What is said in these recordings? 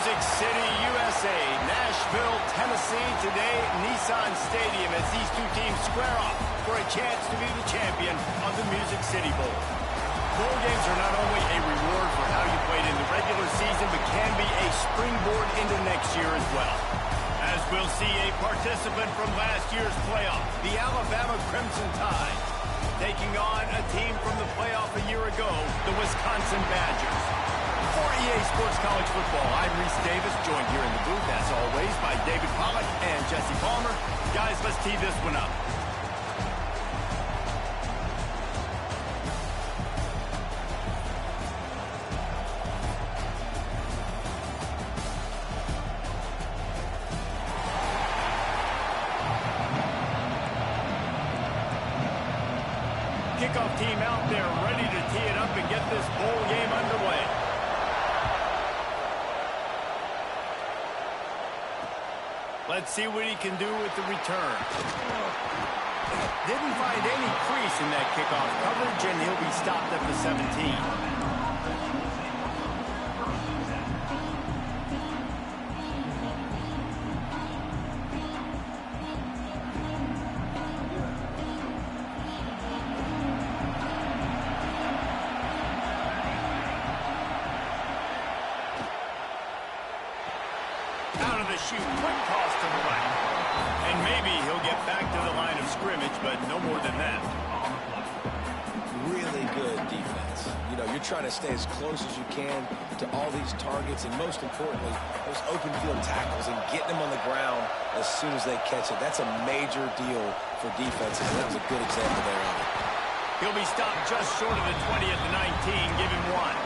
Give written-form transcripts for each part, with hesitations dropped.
Music City, USA, Nashville, Tennessee, today at Nissan Stadium as these two teams square off for a chance to be the champion of the Music City Bowl. Bowl games are not only a reward for how you played in the regular season, but can be a springboard into next year as well. As we'll see a participant from last year's playoff, the Alabama Crimson Tide, taking on a team from the playoff a year ago, the Wisconsin Badgers. For EA Sports College Football, I'm Reese Davis, joined here in the booth, as always, by David Pollack and Jesse Palmer. Guys, let's tee this one up. Kickoff team out there ready to tee it up and get this bowl game underway. Let's see what he can do with the return. Didn't find any crease in that kickoff coverage, and he'll be stopped at the 17. Out of the chute, quick toss to the right. And maybe he'll get back to the line of scrimmage, but no more than that. Really good defense. You know, you're trying to stay as close as you can to all these targets, and most importantly, those open field tackles and getting them on the ground as soon as they catch it. That's a major deal for defense, and that was a good example there of it. He'll be stopped just short of the 20 at the 19. Give him one.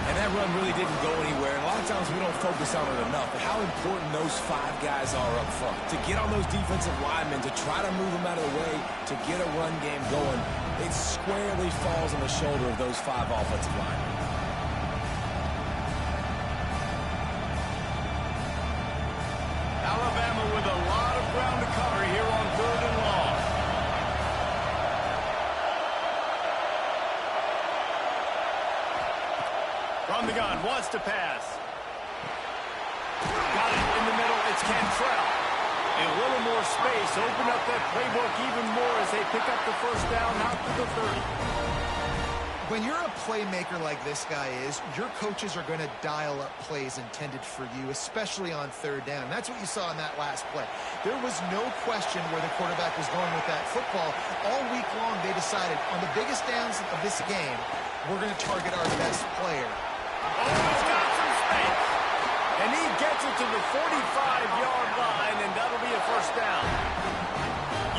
And that run really didn't go anywhere. And a lot of times we don't focus on it enough. But how important those five guys are up front. To get on those defensive linemen, to try to move them out of the way, to get a run game going, it squarely falls on the shoulder of those five offensive linemen. Alabama with a lot of ground to cover here on 3rd and long. From the gun, wants to pass. Got it in the middle, it's Cantrell. A little more space, open up that playbook even more as they pick up the first down out to the 30. When you're a playmaker like this guy is, your coaches are going to dial up plays intended for you, especially on 3rd down. That's what you saw in that last play. There was no question where the quarterback was going with that football. All week long, they decided on the biggest downs of this game, we're going to target our best player. Oh, he's got some space. And he gets it to the 45-yard line, and that'll be a first down.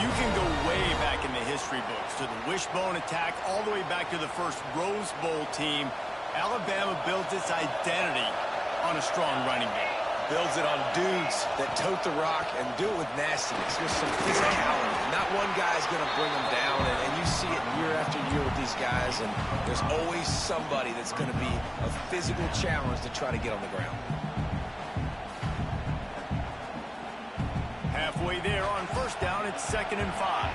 You can go way back in the history books to the wishbone attack all the way back to the first Rose Bowl team. Alabama built its identity on a strong running game. Builds it on dudes that tote the rock and do it with nastiness, with some physicality. Not one guy's going to bring them down, and you see it year after year with these guys, and there's always somebody that's going to be a physical challenge to try to get on the ground. Halfway there on first down, it's 2nd and 5.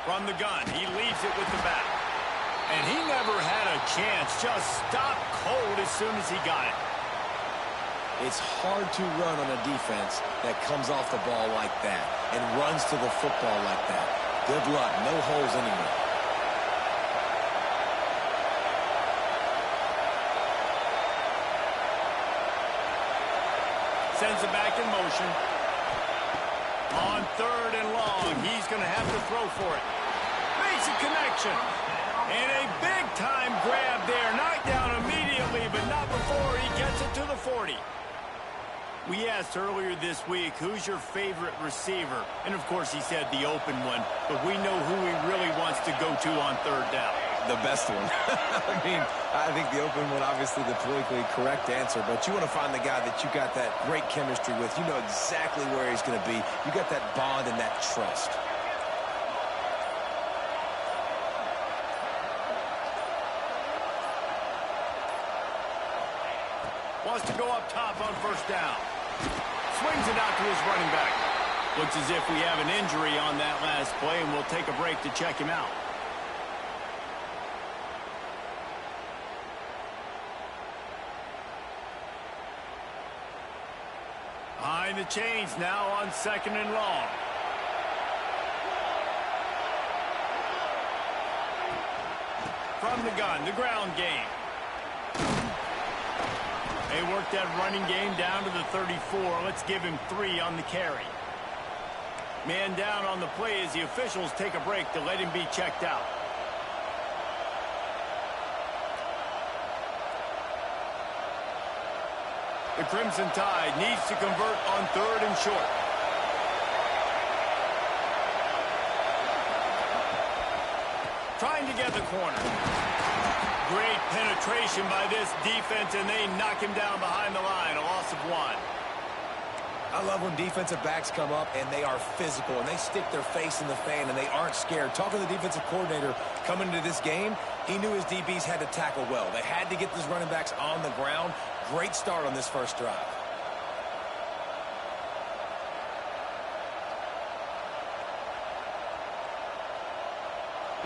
From the gun, he leaves it with the back. And he never had a chance, just stopped cold as soon as he got it. It's hard to run on a defense that comes off the ball like that and runs to the football like that. Good luck, no holes anywhere. Sends it back in motion. On 3rd and long, he's going to have to throw for it. Makes a connection. And a big-time grab there. Knocked down immediately, but not before he gets it to the 40. We asked earlier this week, who's your favorite receiver? And, of course, he said the open one. But we know who he really wants to go to on 3rd down. The best one. I mean, I think the open one, obviously the politically correct answer, but you want to find the guy that you got that great chemistry with. You know exactly where he's going to be. You got that bond and that trust. Wants to go up top on first down. Swings it out to his running back. Looks as if we have an injury on that last play, and we'll take a break to check him out. behind the chains now on 2nd and long. From the gun, the ground game. They work that running game down to the 34. Let's give him 3 on the carry. Man down on the play as the officials take a break to let him be checked out. The Crimson Tide needs to convert on 3rd and short. Trying to get the corner. Great penetration by this defense, and they knock him down behind the line. A loss of 1. I love when defensive backs come up and they are physical and they stick their face in the fan and they aren't scared. Talking to the defensive coordinator coming into this game, he knew his DBs had to tackle well. They had to get these running backs on the ground. Great start on this first drive.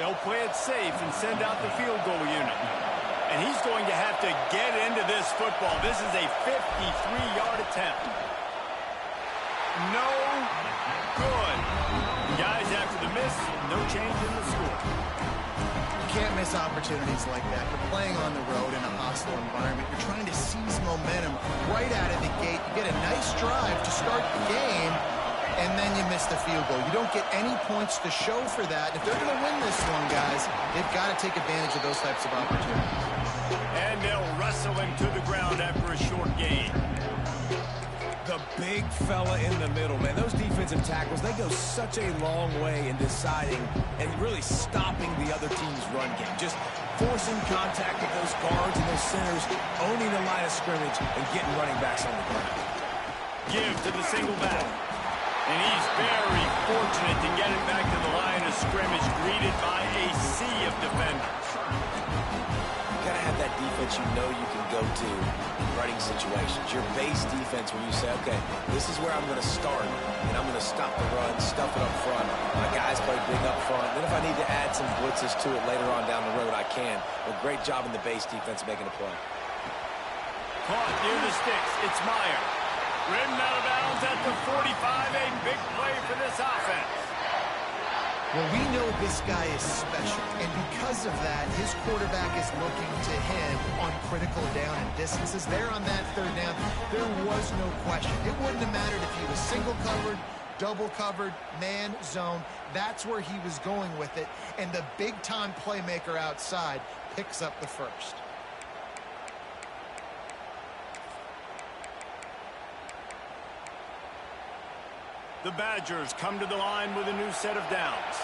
They'll play it safe and send out the field goal unit. And he's going to have to get into this football. This is a 53-yard attempt. No good. Guys, after the miss, no change in the score. You can't miss opportunities like that. You're playing on the road in a hostile environment. You're trying to seize momentum right out of the gate. You get a nice drive to start the game, and then you miss the field goal. You don't get any points to show for that. If they're going to win this one, guys, they've got to take advantage of those types of opportunities. And they'll wrestle him to the ground after a short gain. The big fella in the middle, man. Those defensive tackles, they go such a long way in deciding and really stopping the other team's run game. Just forcing contact with those guards and those centers, owning the line of scrimmage, and getting running backs on the ground. Give to the single back. And he's very fortunate to get it back to the line of scrimmage, greeted by a sea of defenders. You gotta have that defense you know you can go to in running situations. Your base defense where you say, okay, this is where I'm going to start, and I'm going to stop the run, stuff it up front. My guys play big up front. Then if I need to add some blitzes to it later on down the road, I can. But great job in the base defense making a play. Caught near the sticks. It's Meyer. Ridden out of bounds at the 45. A big play for this offense. Well, we know this guy is special, and because of that, his quarterback is looking to him on critical down and distances. There on that 3rd down, there was no question. It wouldn't have mattered if he was single covered, double covered, man, zone. That's where he was going with it, and the big-time playmaker outside picks up the first. The Badgers come to the line with a new set of downs.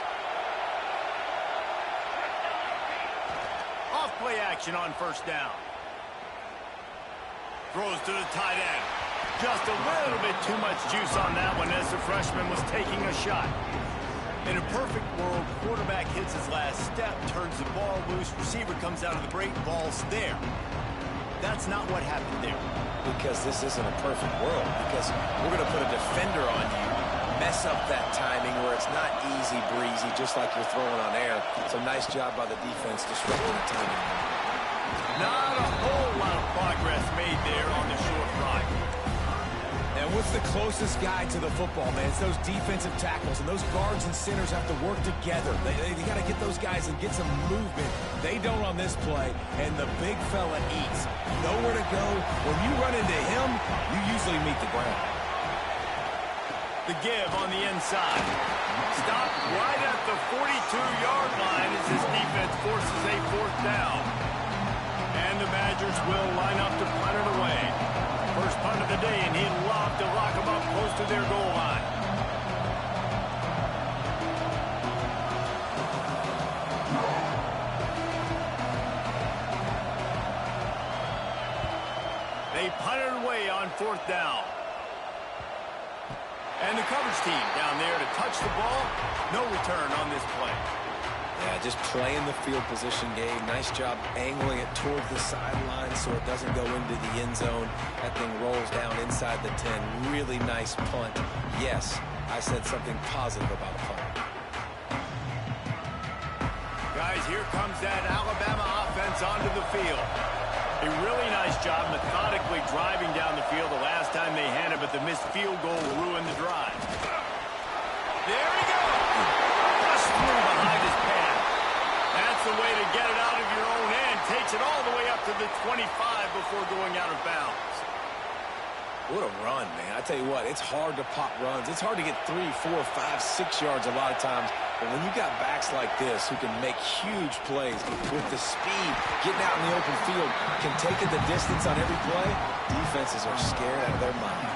Off play action on 1st down. Throws to the tight end. Just a little bit too much juice on that one as the freshman was taking a shot. In a perfect world, quarterback hits his last step, turns the ball loose, receiver comes out of the break, ball's there. That's not what happened there. Because this isn't a perfect world. Because we're going to put a defender on you, mess up that timing where it's not easy breezy, just like you're throwing on air. It's a nice job by the defense disrupting the timing. Not a whole lot of progress made there on the short ride. And what's the closest guy to the football, man? It's those defensive tackles, and those guards and centers have to work together. They got to get those guys and get some movement. They don't on this play, and the big fella eats. Nowhere to go. When you run into him, you usually meet the ground. The give on the inside. Stopped right at the 42-yard line as his defense forces a 4th down. And the Badgers will line up to punt it away. First punt of the day, and he'd love to lock them up close to their goal line. They punt it away on 4th down. And the coverage team down there to touch the ball. No return on this play. Yeah, just playing the field position game. Nice job angling it toward the sideline so it doesn't go into the end zone. That thing rolls down inside the 10. Really nice punt. Yes, I said something positive about a punt. Guys, here comes that Alabama offense onto the field. A really nice job methodically driving down the field the last time they had it, but the missed field goal ruined the drive. There he goes! Pushed through behind his pad. That's the way to get it out of your own end. Takes it all the way up to the 25 before going out of bounds. What a run, man. I tell you what, it's hard to pop runs. It's hard to get 3, 4, 5, 6 yards a lot of times. But when you got backs like this who can make huge plays with the speed, getting out in the open field, can take it the distance on every play, defenses are scared out of their mind.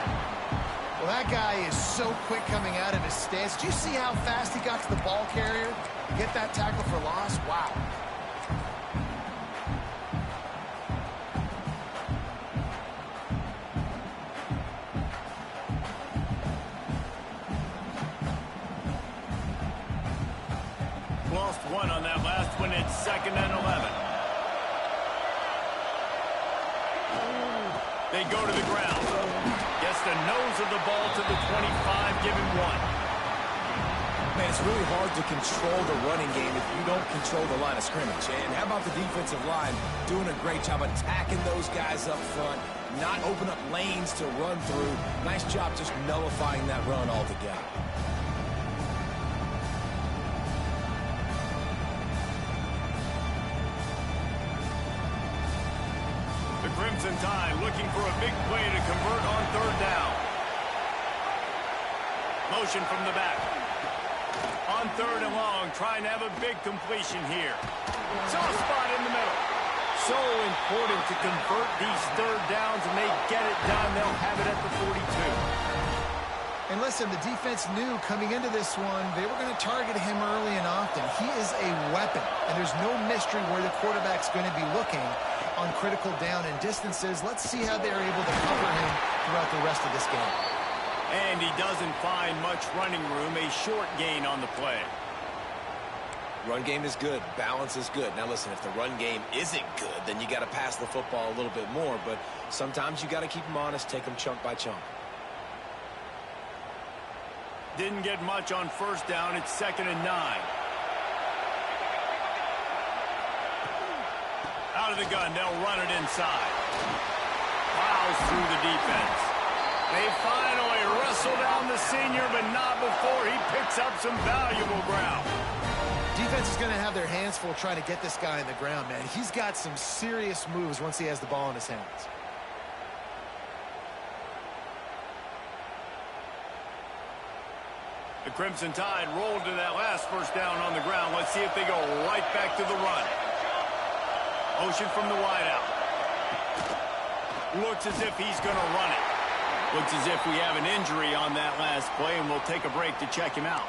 Well, that guy is so quick coming out of his stance. Did you see how fast he got to the ball carrier? Get that tackle for loss? Wow. Lost one on that last one. It's 2nd and 11. They go to the ground. Gets the nose of the ball to the 25, give him 1. Man, it's really hard to control the running game if you don't control the line of scrimmage. And how about the defensive line doing a great job attacking those guys up front, not open up lanes to run through. Nice job just nullifying that run altogether. The Crimson Tide looking for a big play to convert on 3rd down. Motion from the back. On 3rd and long, trying to have a big completion here. Soft spot in the middle. So important to convert these 3rd downs, and they get it done. They'll have it at the 42. And listen, the defense knew coming into this one, they were going to target him early and often. He is a weapon, and there's no mystery where the quarterback's going to be looking on critical down and distances. Let's see how they're able to cover him throughout the rest of this game. And he doesn't find much running room, a short gain on the play. Run game is good. Balance is good. Now, listen, if the run game isn't good, then you got to pass the football a little bit more. But sometimes you got to keep them honest, take them chunk by chunk. Didn't get much on 1st down. It's 2nd and 9. Out of the gun, they'll run it inside. Plows through the defense. They finally wrestle down the senior, but not before he picks up some valuable ground. Defense is going to have their hands full trying to get this guy in the ground, man. He's got some serious moves once he has the ball in his hands. The Crimson Tide rolled to that last 1st down on the ground. Let's see if they go right back to the run. Motion from the wideout. Looks as if he's going to run it. Looks as if we have an injury on that last play, and we'll take a break to check him out.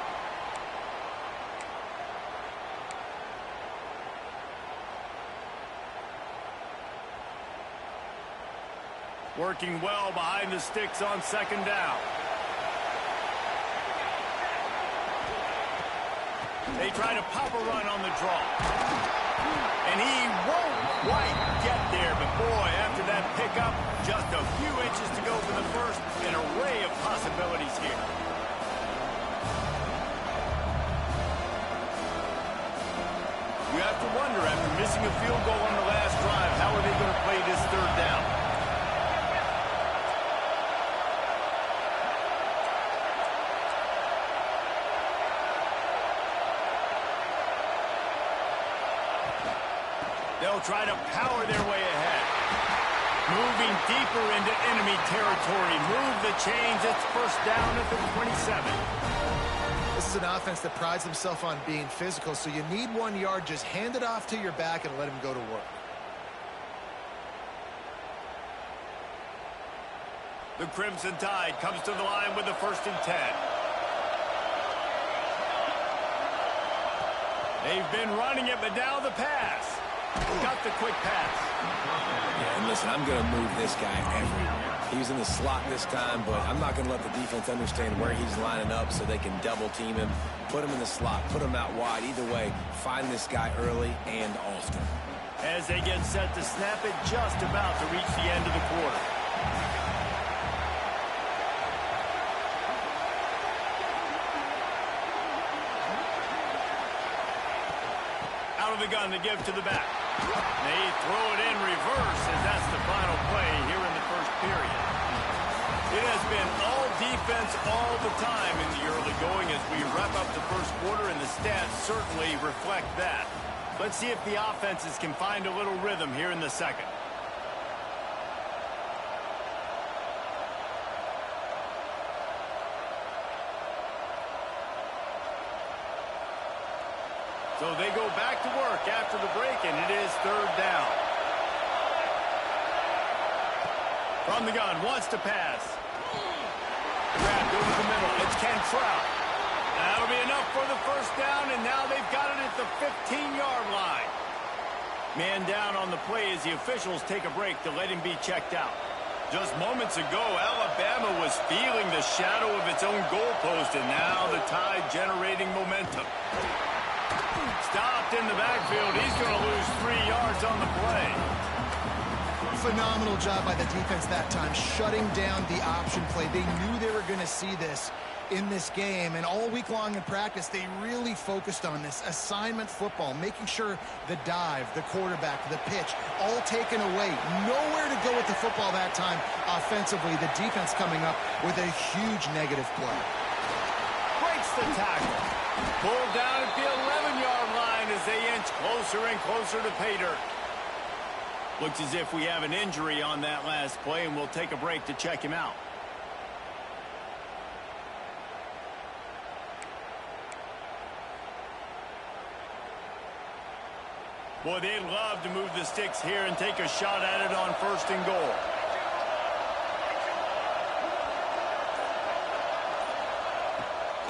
Working well behind the sticks on 2nd down. They try to pop a run on the draw. And he won't quite get there, but boy, after that pickup, just a few inches to go for the first. An array of possibilities here. You have to wonder, after missing a field goal on the last drive, how are they going to play this 3rd down? They'll try to power their way ahead. Moving deeper into enemy territory. Move the chains. It's 1st down at the 27. This is an offense that prides himself on being physical, so you need 1 yard. Just hand it off to your back and let him go to work. The Crimson Tide comes to the line with the 1st and 10. They've been running it, but now the pass. Got the quick pass. Yeah, and listen, I'm going to move this guy everywhere. He's in the slot this time, but I'm not going to let the defense understand where he's lining up so they can double team him, put him in the slot, put him out wide. Either way, find this guy early and often. As they get set to snap it, just about to reach the end of the quarter. out of the gun to give to the back. They throw it in reverse as that's the final play here in the first period. It has been all defense all the time in the early going as we wrap up the first quarter, and the stats certainly reflect that. Let's see if the offenses can find a little rhythm here in the second. So they go back to work after the break, and it is third down. From the gun, wants to pass. Grabbed over the middle. It's Cantrell. That'll be enough for the first down, and now they've got it at the 15-yard line. Man down on the play as the officials take a break to let him be checked out. Just moments ago, Alabama was feeling the shadow of its own goalpost, and now the Tide generating momentum. Stopped in the backfield. He's going to lose 3 yards on the play. Phenomenal job by the defense that time, shutting down the option play. They knew they were going to see this in this game, and all week long in practice, they really focused on this assignment football, making sure the dive, the quarterback, the pitch, all taken away. Nowhere to go with the football that time offensively. The defense coming up with a huge negative play. Breaks the tackle. Pulled down at the 11-yard line as they inch closer and closer to pay dirt. Looks as if we have an injury on that last play, and we'll take a break to check him out. Boy, they'd love to move the sticks here and take a shot at it on first and goal.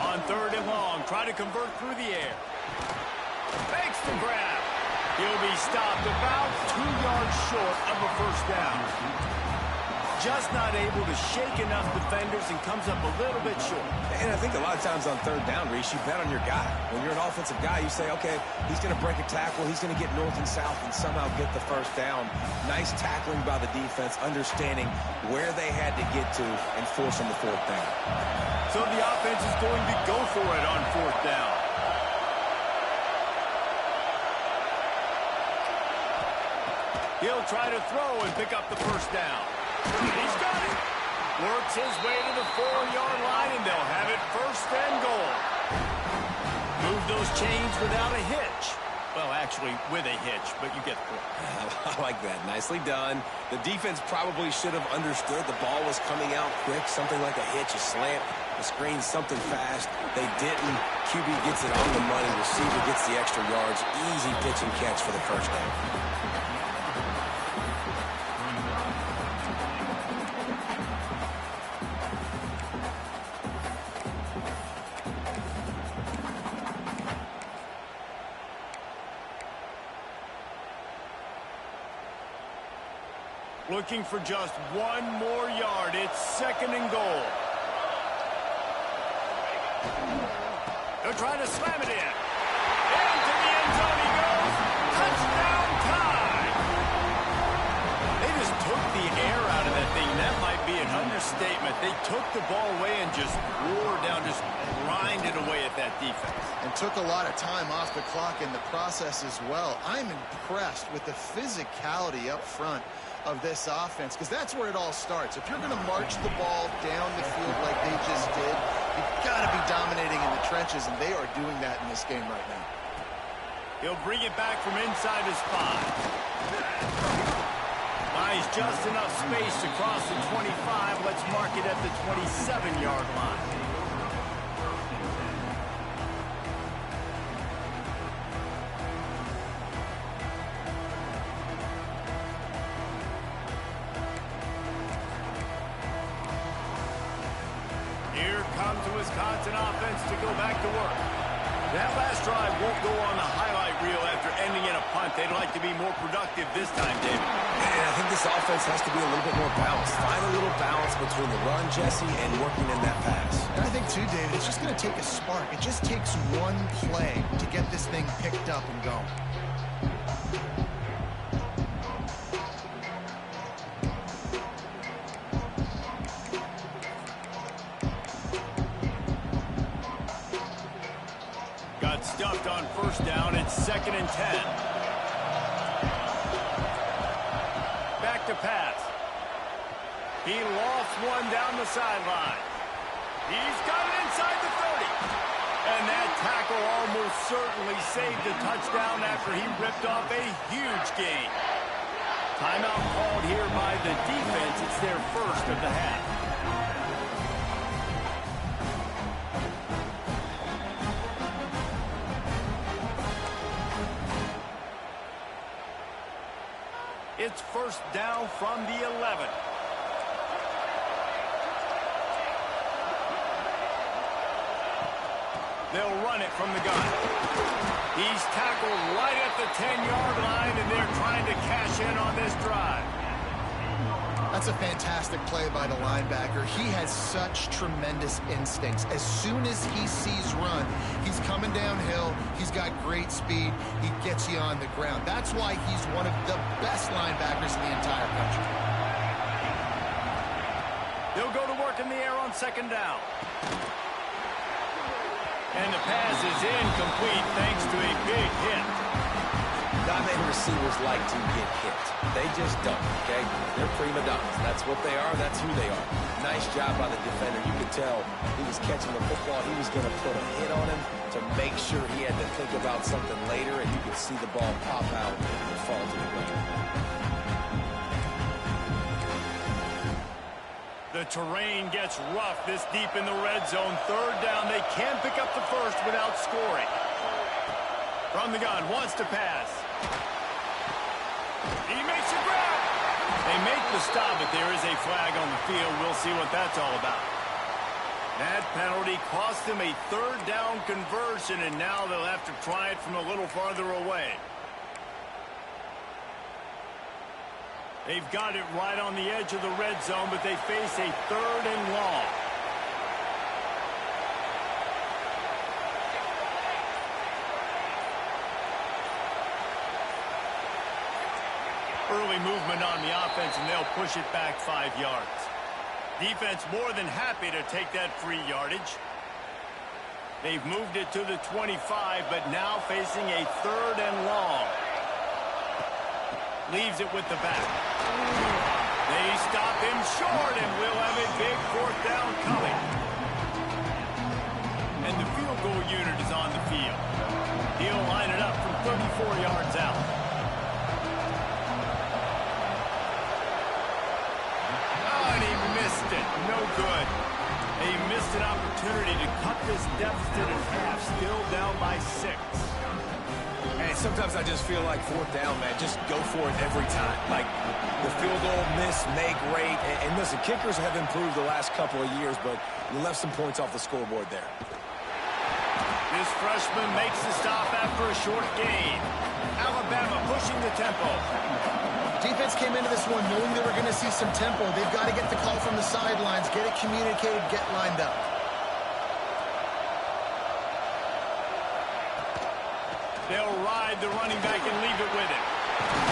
On third and long, try to convert through the air. Makes the grab. He'll be stopped about 2 yards short of a first down. Just not able to shake enough defenders and comes up a little bit short. And I think a lot of times on third down, Reese, you bet on your guy. When you're an offensive guy, you say, okay, he's going to break a tackle, he's going to get north and south and somehow get the first down. Nice tackling by the defense, understanding where they had to get to and forcing the fourth down. So the offense is going to go for it on fourth down. He'll try to throw and pick up the first down. He's got it. Works his way to the 4-yard line, and they'll have it first and goal. Move those chains without a hitch. Well, actually, with a hitch, but you get the point. I like that. Nicely done. The defense probably should have understood the ball was coming out quick, something like a hitch, a slant, a screen, something fast. They didn't. QB gets it on the money. Receiver gets the extra yards. Easy pitch and catch for the first down. Looking for just 1 more yard. It's second and goal. They're trying to slam it in. Into the end zone he goes. Touchdown time. They just took the air out of that thing. That might be an understatement. They took the ball away and just wore down, just grinded away at that defense. And took a lot of time off the clock in the process as well. I'm impressed with the physicality up front of this offense, because that's where it all starts. If you're going to march the ball down the field like they just did, you've got to be dominating in the trenches, and they are doing that in this game right now. He'll bring it back from inside his 5. Buys just enough space to cross the 25. Let's mark it at the 27-yard line. Wisconsin offense to go back to work. That last drive won't go on the highlight reel after ending in a punt. They'd like to be more productive this time, David. And I think this offense has to be a little bit more balanced. Find a little balance between the run, Jesse, and working in that pass. And I think, too, David, it's just going to take a spark. It just takes one play to get this thing picked up and going. Got stuffed on first down. It's 2nd and 10. Back to pass. He lofts one down the sideline. He's got it inside the 30. And that tackle almost certainly saved the touchdown after he ripped off a huge gain. Timeout called here by the defense. It's their first of the half. It's first down from the 11. They'll run it from the gun. He's tackled right at the 10-yard line, and they're trying to cash in on this drive. That's a fantastic play by the linebacker. He has such tremendous instincts. As soon as he sees run, he's coming downhill. He's got great speed. He gets you on the ground. That's why he's one of the best linebackers in the entire country. They'll go to work in the air on 2nd down. And the pass is incomplete thanks to a big hit. Dominating receivers like to get hit. They just don't, okay? They're prima donnas. That's what they are. That's who they are. Nice job by the defender. You could tell he was catching the football. He was going to put a hit on him to make sure he had to think about something later, and you could see the ball pop out and fall to the ground. The terrain gets rough this deep in the red zone. 3rd down. They can pick up the first without scoring. From the gun, wants to pass. He makes a grab. They make the stop, but there is a flag on the field. We'll see what that's all about. That penalty cost them a 3rd down conversion, and now they'll have to try it from a little farther away. They've got it right on the edge of the red zone, but they face a 3rd and long. Early movement on the offense, and they'll push it back 5 yards. Defense more than happy to take that free yardage. They've moved it to the 25, but now facing a 3rd and long. Leaves it with the back. They stop him short, and we'll have a big 4th down coming. And the field goal unit is on the field. He'll line it up from 34 yards out. Oh, and he missed it. No good. He missed an opportunity to cut this deficit in half. Still down by 6. And sometimes I just feel like 4th down, man, just go for it every time. Like the field goal, miss, make, rate. And listen, kickers have improved the last couple of years, but you left some points off the scoreboard there. This freshman makes the stop after a short gain. Alabama pushing the tempo. Defense came into this one knowing they were going to see some tempo. They've got to get the call from the sidelines, get it communicated, get lined up. They'll ride the running back and leave it with him.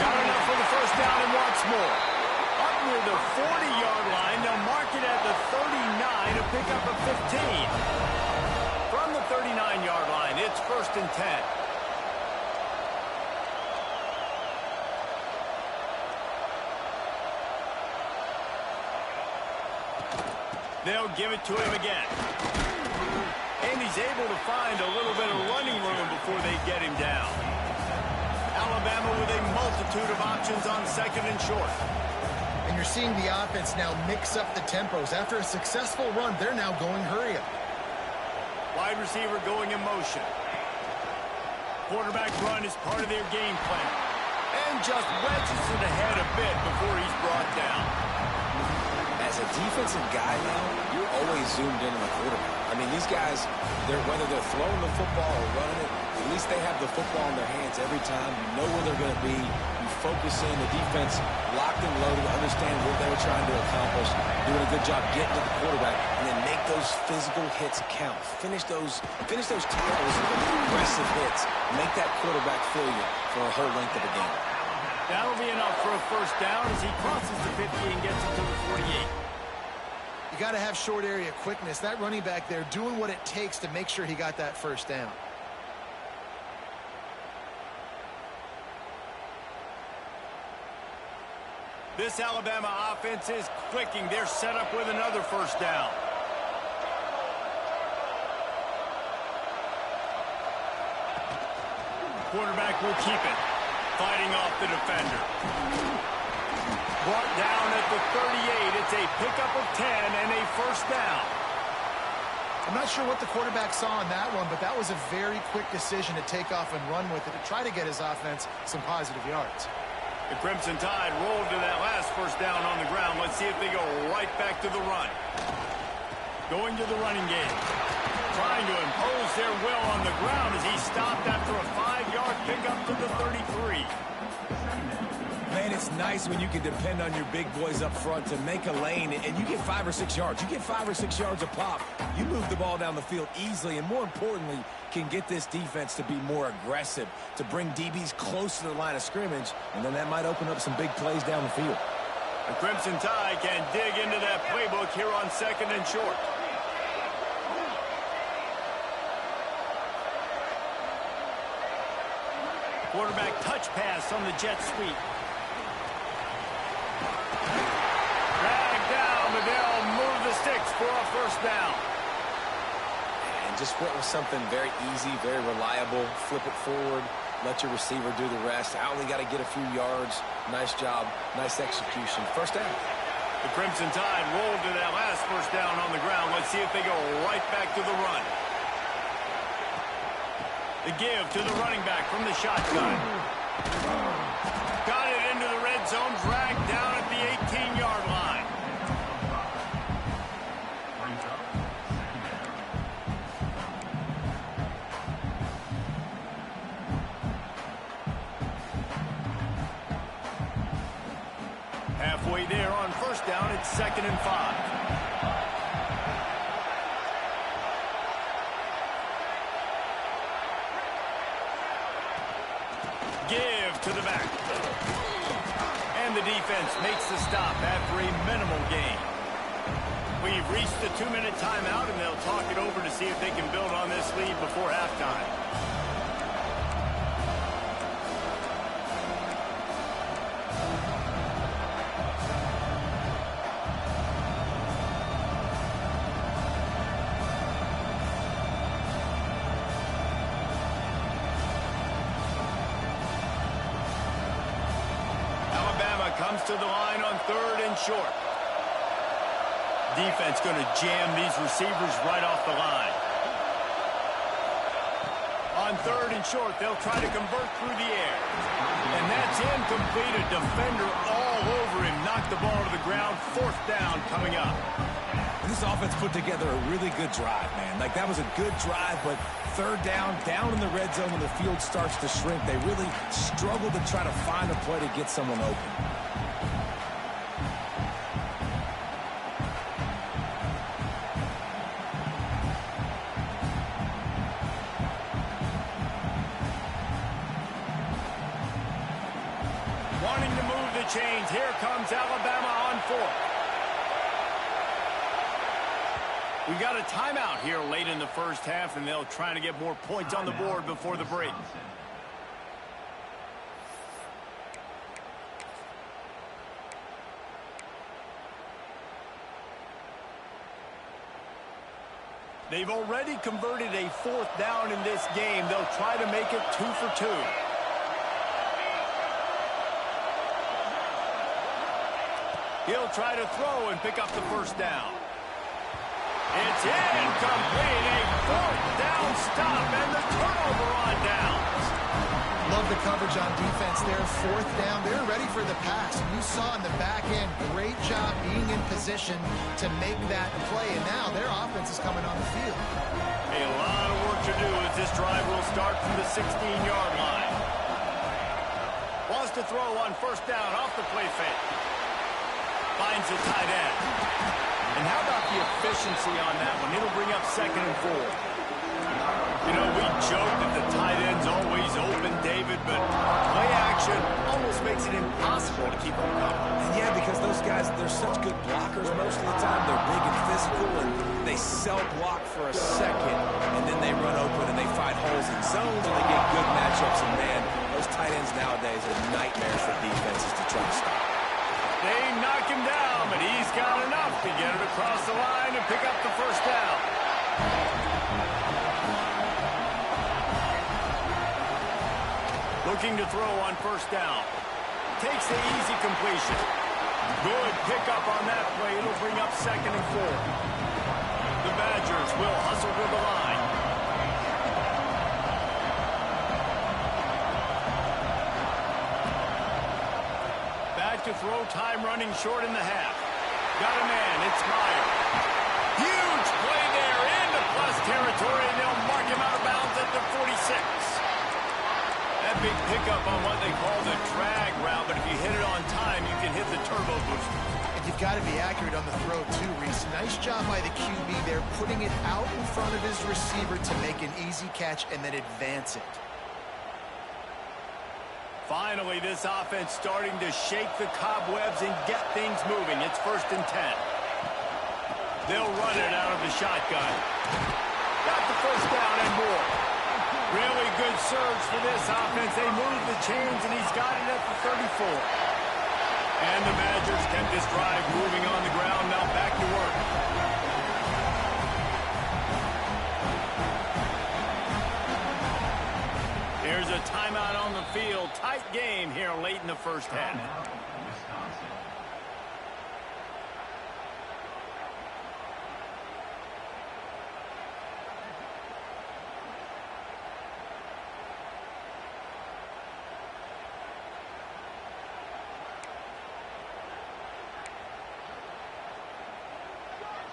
Got enough for the 1st down and wants more. Up near the 40-yard line, they'll mark it at the 39 to pick up a 15. From the 39-yard line, it's 1st and 10. They'll give it to him again. And he's able to find a little bit of running room before they get him down. Alabama with a multitude of options on 2nd and short. And you're seeing the offense now mix up the tempos. After a successful run, they're now going hurry up. Wide receiver going in motion. Quarterback run is part of their game plan. And just wedges it ahead a bit before he's brought down. As a defensive guy now, you're always zoomed in on the quarterback. I mean, these guys, whether they're throwing the football or running it, at least they have the football in their hands every time. You know where they're going to be. You focus in. The defense locked and loaded, understand what they were trying to accomplish, doing a good job getting to the quarterback, and then make those physical hits count. Finish those tackles with aggressive hits. Make that quarterback feel you for a whole length of the game. That'll be enough for a 1st down as he crosses the 50 and gets it to the 48. You got to have short area quickness. That running back there doing what it takes to make sure he got that 1st down. This Alabama offense is clicking. They're set up with another first down. Quarterback will keep it. Fighting off the defender. Brought down at the 38. It's a pickup of 10 and a first down. I'm not sure what the quarterback saw in that one, but that was a very quick decision to take off and run with it to try to get his offense some positive yards. The Crimson Tide rolled to that last first down on the ground. Let's see if they go right back to the run. Going to the running game. Trying to impose their will on the ground as he stopped after a 5-yard pickup to the 33. Man, it's nice when you can depend on your big boys up front to make a lane, and you get 5 or 6 yards. You get 5 or 6 yards a pop. You move the ball down the field easily, and more importantly, can get this defense to be more aggressive, to bring DBs close to the line of scrimmage, and then that might open up some big plays down the field. The Crimson Tide can dig into that playbook here on 2nd and short. Quarterback touch pass on the jet sweep. Dragged down, but they'll move the sticks for a first down. And just went with something very easy, very reliable. Flip it forward, let your receiver do the rest. Howie got to get a few yards. Nice job, nice execution. First down. The Crimson Tide rolled to that last first down on the ground. Let's see if they go right back to the run. The give to the running back from the shotgun. Got it into the red zone, dragged down at the 18-yard line. Halfway there on first down, it's 2nd and 5. Give to the back. And the defense makes the stop after a minimal gain. We've reached the 2-minute timeout, and they'll talk it over to see if they can build on this lead before halftime. Comes to the line on 3rd and short. Defense going to jam these receivers right off the line. On 3rd and short, they'll try to convert through the air. And that's incomplete. A defender all over him. Knocked the ball to the ground. 4th down coming up. And this offense put together a really good drive, man. Like, that was a good drive, but 3rd down in the red zone when the field starts to shrink, they really struggle to try to find a play to get someone open. Wanting to move the chains. Here comes Alabama on 4th. We got a timeout here late in the first half, and they'll try to get more points on the board before the break. They've already converted a 4th down in this game. They'll try to make it 2 for 2. He'll try to throw and pick up the first down. It's incomplete. A 4th down stop and the turnover on downs. Love the coverage on defense there. 4th down. They're ready for the pass. You saw in the back end, great job being in position to make that play. And now their offense is coming on the field. A lot of work to do as this drive will start from the 16-yard line. Wants to throw on 1st down off the play fake. Finds the tight end. And how about the efficiency on that one? It'll bring up 2nd and 4. You know, we joke that the tight end's always open, David, but play action almost makes it impossible to keep them covered. And yeah, because those guys, they're such good blockers most of the time. They're big and physical, and they self-block for a second, and then they run open and they find holes in zones, and they get good matchups. And, man, those tight ends nowadays are nightmares for defenses to try to stop. They knock him down, but he's got enough to get it across the line and pick up the first down. Looking to throw on first down. Takes the easy completion. Good pickup on that play. It'll bring up 2nd and 4. The Badgers will hustle to the line. Back to throw, time running short in the half. Got a man, it's Meyer. Huge play there into plus territory, and they'll mark him out of bounds at the 46. That big pickup on what they call the drag route, but if you hit it on time, you can hit the turbo booster. And you've got to be accurate on the throw, too, Reese. Nice job by the QB there, putting it out in front of his receiver to make an easy catch and then advance it. Finally, this offense starting to shake the cobwebs and get things moving. It's 1st and 10. They'll run it out of the shotgun. Got the first down and more. Really good surge for this offense. They move the chains, and he's got it at the 34. And the Badgers kept this drive moving on the ground. Now back to work. Here's a timeout on the field. Tight game here late in the first half.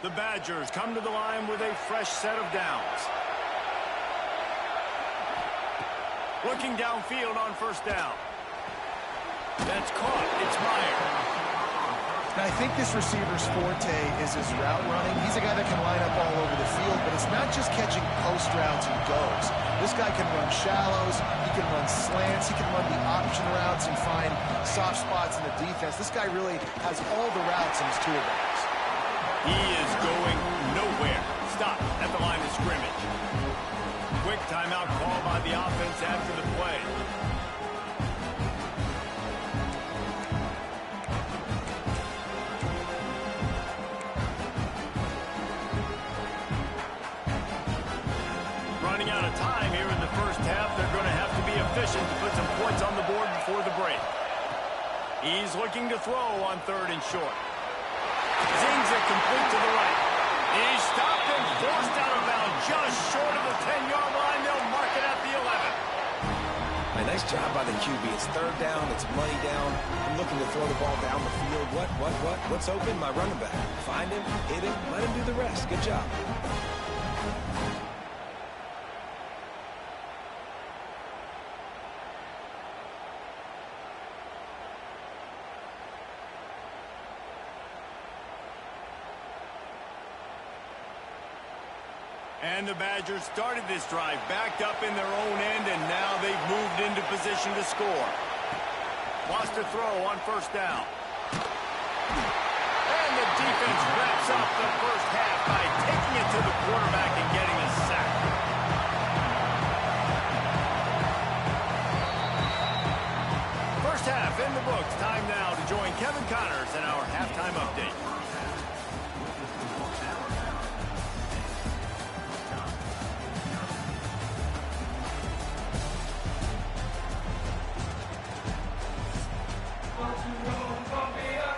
The Badgers come to the line with a fresh set of downs. Looking downfield on first down. That's caught. It's Meyer. Now, I think this receiver's forte is his route running. He's a guy that can line up all over the field, but it's not just catching post routes and goes. This guy can run shallows, he can run slants, he can run the option routes and find soft spots in the defense. This guy really has all the routes in his toolbox. He is going nowhere. Stop at the line of scrimmage. Quick timeout call by the offense after the play. Running out of time here in the first half. They're going to have to be efficient to put some points on the board before the break. He's looking to throw on 3rd and short. Zings it complete to the right. He's stopped and forced out of bounds just short of the 10-yard line. They'll mark it at the 11. A nice job by the QB. It's 3rd down. It's money down. I'm looking to throw the ball down the field. What's open? My running back. Find him, hit him, let him do the rest. Good job. And the Badgers started this drive backed up in their own end, and now they've moved into position to score. Wants to throw on first down. And the defense wraps up the first half by taking it to the quarterback and getting a sack. First half in the books. Time now to join Kevin Connors in our halftime update.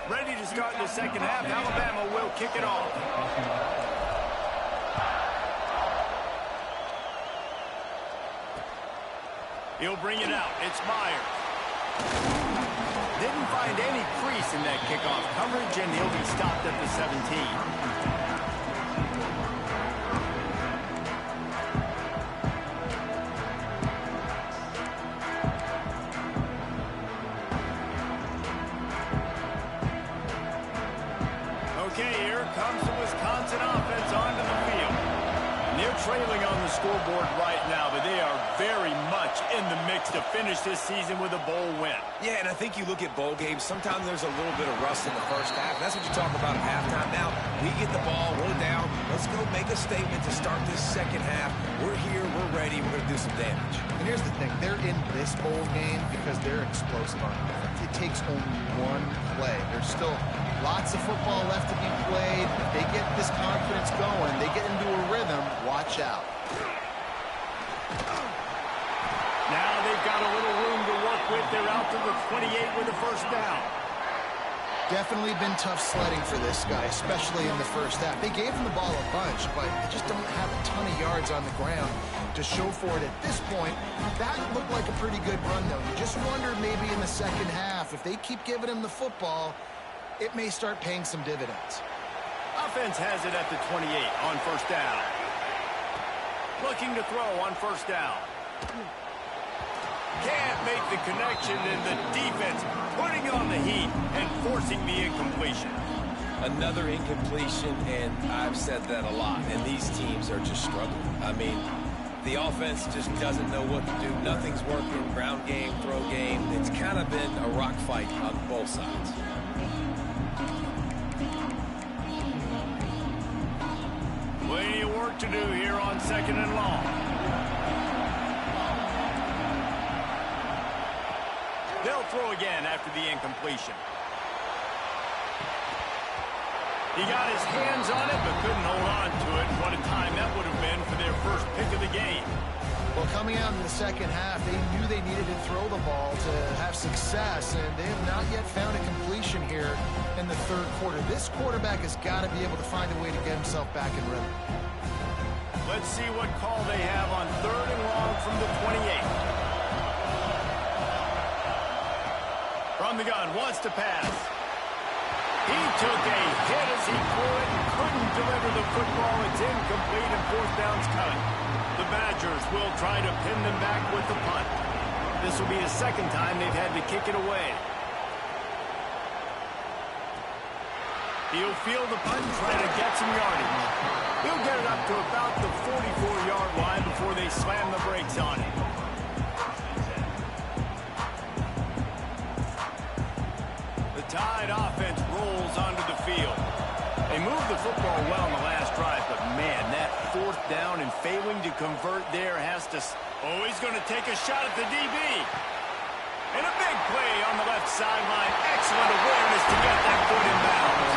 Ready to start the second half. Alabama will kick it off. He'll bring it out. It's Meyer. Didn't find any crease in that kickoff coverage, and he'll be stopped at the 17. Okay, here comes the Wisconsin offense onto the field. And they're trailing on the scoreboard right now, but they are very much in the mix to finish this season with a bowl win. Yeah, and I think you look at bowl games, sometimes there's a little bit of rust in the first half. That's what you talk about at halftime. Now, we get the ball, we're down. Let's go make a statement to start this second half. We're here, we're ready, we're going to do some damage. And Here's the thing. They're in this bowl game because they're explosive on offense. It takes only one play. There's still lots of football left to be played. If they get this confidence going, they get into a rhythm, watch out. Now they've got a little room to work with. They're out to the 28 with a first down. Definitely been tough sledding for this guy, especially in the first half. They gave him the ball a bunch, but they just don't have a ton of yards on the ground to show for it at this point. That looked like a pretty good run, though. You just wonder maybe in the second half, if they keep giving him the football, it may start paying some dividends. Offense has it at the 28 on first down. Looking to throw on first down. Can't make the connection, and the defense putting on the heat and forcing the incompletion. Another incompletion, and I've said that a lot, and these teams are just struggling. I mean, the offense just doesn't know what to do. Nothing's working. Ground game, throw game. It's kind of been a rock fight on both sides. Plenty of work to do here on second and long. They'll throw again after the incompletion. He got his hands on it, but couldn't hold on to it. What a time that would have been for their first pick of the game. Well, coming out in the second half, they knew they needed to throw the ball to have success, and they have not yet found a completion here in the third quarter. This quarterback has got to be able to find a way to get himself back in rhythm. Let's see what call they have on third and long from the 28. From the gun, wants to pass. He took a hit as he threw it, couldn't deliver the football. It's incomplete, and fourth down's cut. The Badgers will try to pin them back with the punt. This will be the second time they've had to kick it away. He'll field the punt and try to get some yardage. He'll get it up to about the 44-yard line before they slam the brakes on it. Tide offense rolls onto the field. They moved the football well in the last drive, but man, that fourth down and failing to convert there has to... Oh, he's going to take a shot at the DB. And a big play on the left sideline. Excellent awareness to get that foot in bounds.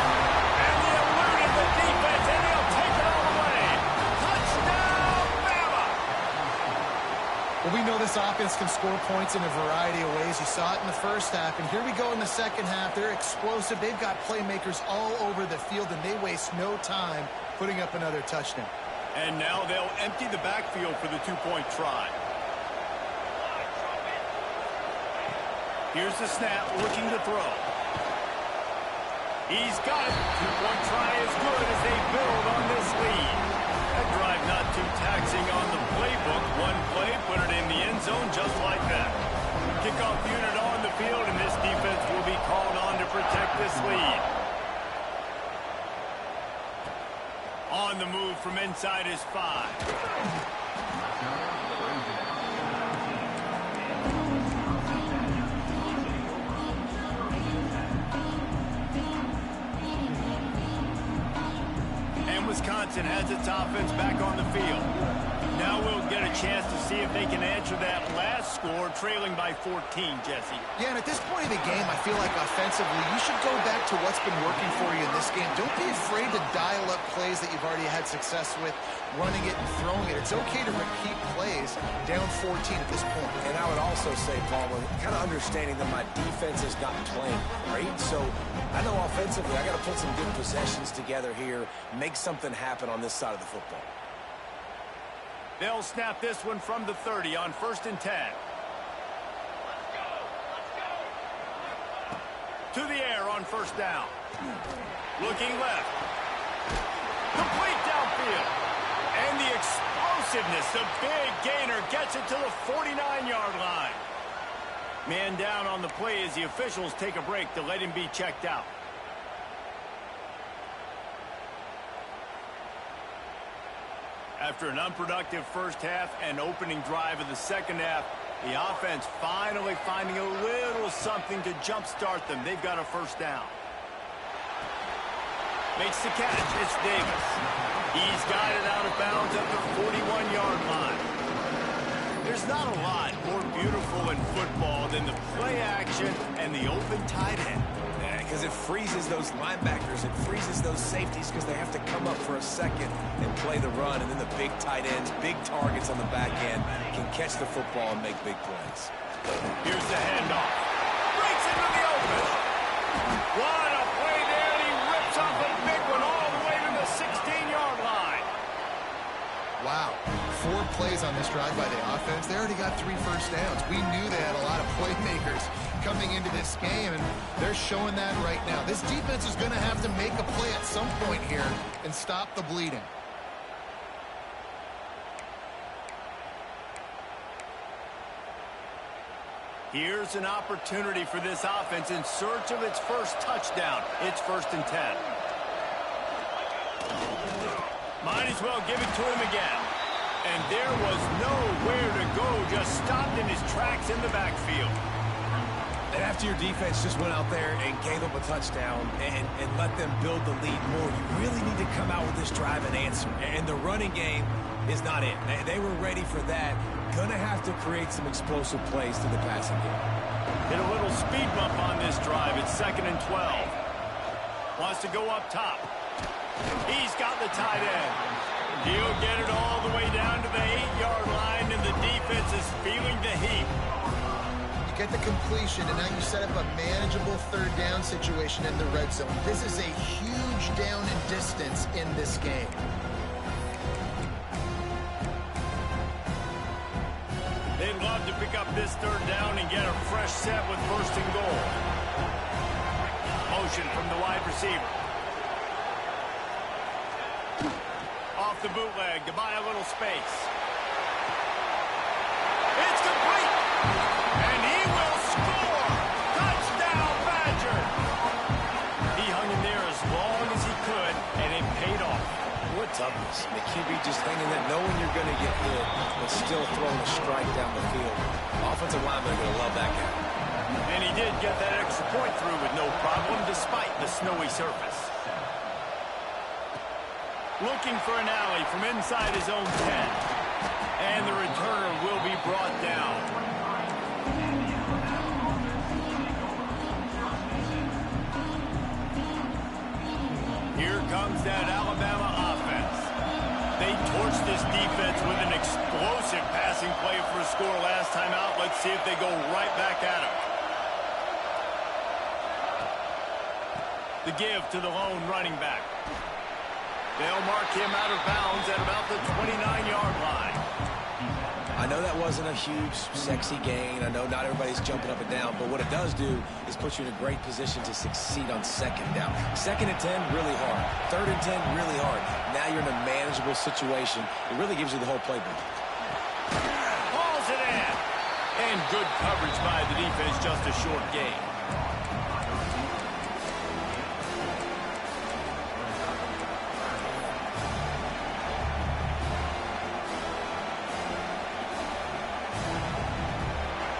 And they eluded the defense, and they'll take it all the way. Touchdown, Bama! Well, we know this offense can score points in a variety of ways. You saw it in the first half, and here we go in the second half. They're explosive. They've got playmakers all over the field, and they waste no time putting up another touchdown. And now they'll empty the backfield for the two-point try. Here's the snap, looking to throw. He's got it. Two-point try is good as they build on this lead. That drive not too taxing on the playbook. One play, put it in the end zone just like that. Kickoff unit on the field, and this defense will be called on to protect this lead. On the move from inside his 5. Wisconsin has its offense back on the field. Now we'll get a chance to see if they can answer that last score, trailing by 14, Jesse. Yeah, and at this point of the game, I feel like offensively, you should go back to what's been working for you in this game. Don't be afraid to dial up plays that you've already had success with, running it and throwing it. It's okay to repeat plays down 14 at this point. And I would also say, Palmer, kind of understanding that my defense is not playing great, so I know offensively I got to put some good possessions together here, make something happen on this side of the football. They'll snap this one from the 30 on 1st and 10. To the air on first down. Looking left. Complete downfield. And the explosiveness, the big gainer gets it to the 49-yard line. Man down on the play as the officials take a break to let him be checked out. After an unproductive first half and opening drive of the second half, the offense finally finding a little something to jumpstart them. They've got a first down. Makes the catch. It's Davis. He's got it out of bounds at the 41-yard line. There's not a lot more beautiful in football than the play action and the open tight end. Because it freezes those linebackers, it freezes those safeties because they have to come up for a second and play the run, and then the big tight ends, big targets on the back end can catch the football and make big plays. Here's the handoff. Breaks into the open. What a play there, and he rips off a big one all the way to the 16-yard line. Wow. 4 plays on this drive by the offense. They already got 3 first downs. We knew they had a lot of playmakers coming into this game, and they're showing that right now. This defense is going to have to make a play at some point here and stop the bleeding. Here's an opportunity for this offense in search of its first touchdown. It's 1st and 10. Might as well give it to him again. And there was nowhere to go, just stopped in his tracks in the backfield. And after your defense just went out there and gave up a touchdown and let them build the lead more, you really need to come out with this drive and answer. And the running game is not it. They were ready for that. Gonna have to create some explosive plays to the passing game. Hit a little speed bump on this drive. It's 2nd and 12. Wants to go up top. He's got the tight end. He'll get it all the way down to the 8-yard line, and the defense is feeling the heat. You get the completion, and now you set up a manageable 3rd down situation in the red zone. This is a huge down in distance in this game. They'd love to pick up this 3rd down and get a fresh set with 1st and goal. Motion from the wide receiver. Off the bootleg to buy a little space. It's complete! And he will score! Touchdown, Badger! He hung in there as long as he could, and it paid off. What toughness. The QB just thinking that knowing you're going to get hit, but still throwing a strike down the field. Offensive linemen are going to love that guy. And he did get that extra point through with no problem, despite the snowy surface. Looking for an alley from inside his own 10. And the returner will be brought down. Here comes that Alabama offense. They torched this defense with an explosive passing play for a score last time out. Let's see if they go right back at him. The give to the lone running back. They'll mark him out of bounds at about the 29-yard line. I know that wasn't a huge, sexy gain. I know not everybody's jumping up and down, but what it does do is put you in a great position to succeed on 2nd down. 2nd and 10, really hard. 3rd and 10, really hard. Now you're in a manageable situation. It really gives you the whole playbook. Hauls it in. And good coverage by the defense, just a short gain.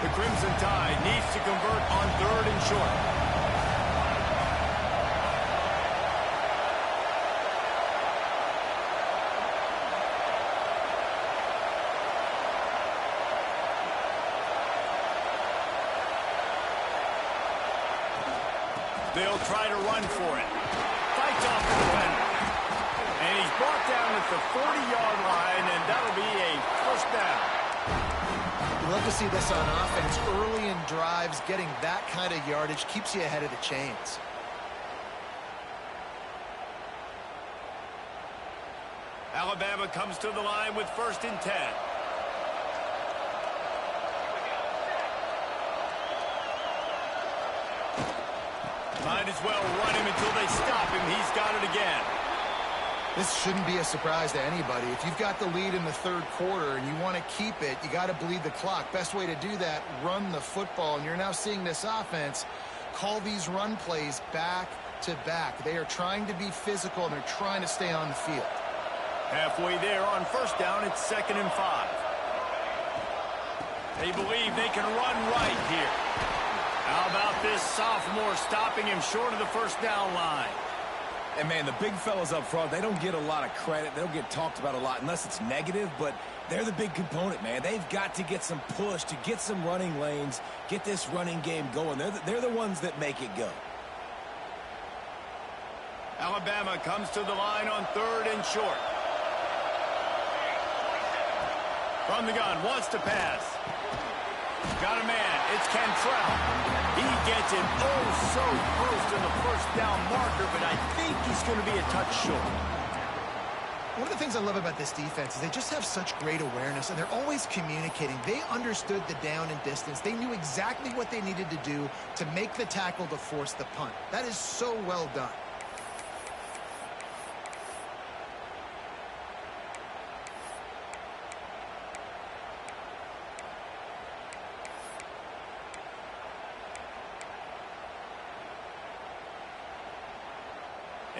The Crimson Tide needs to convert on 3rd and short. They'll try to run for it. Fights off the defender. And he's brought down at the 40-yard line, and that'll be a 1st down. Love to see this on offense. Early in drives, getting that kind of yardage keeps you ahead of the chains. Alabama comes to the line with 1st and 10. Might as well run him until they stop him. He's got it again. This shouldn't be a surprise to anybody. If you've got the lead in the 3rd quarter and you want to keep it, you got to bleed the clock. Best way to do that, run the football. And you're now seeing this offense call these run plays back to back. They are trying to be physical, and they're trying to stay on the field. Halfway there on 1st down, it's 2nd and 5. They believe they can run right here. How about this sophomore stopping him short of the 1st down line? And, man, the big fellas up front, they don't get a lot of credit. They don't get talked about a lot unless it's negative, but they're the big component, man. They've got to get some push, to get some running lanes, get this running game going. They're the ones that make it go. Alabama comes to the line on 3rd and short. From the gun, wants to pass. Got a man. It's Cantrell. He gets it so close to the first down marker, but I think he's going to be a touch short. One of the things I love about this defense is they just have such great awareness, and they're always communicating. They understood the down and distance. They knew exactly what they needed to do to make the tackle to force the punt. That is so well done.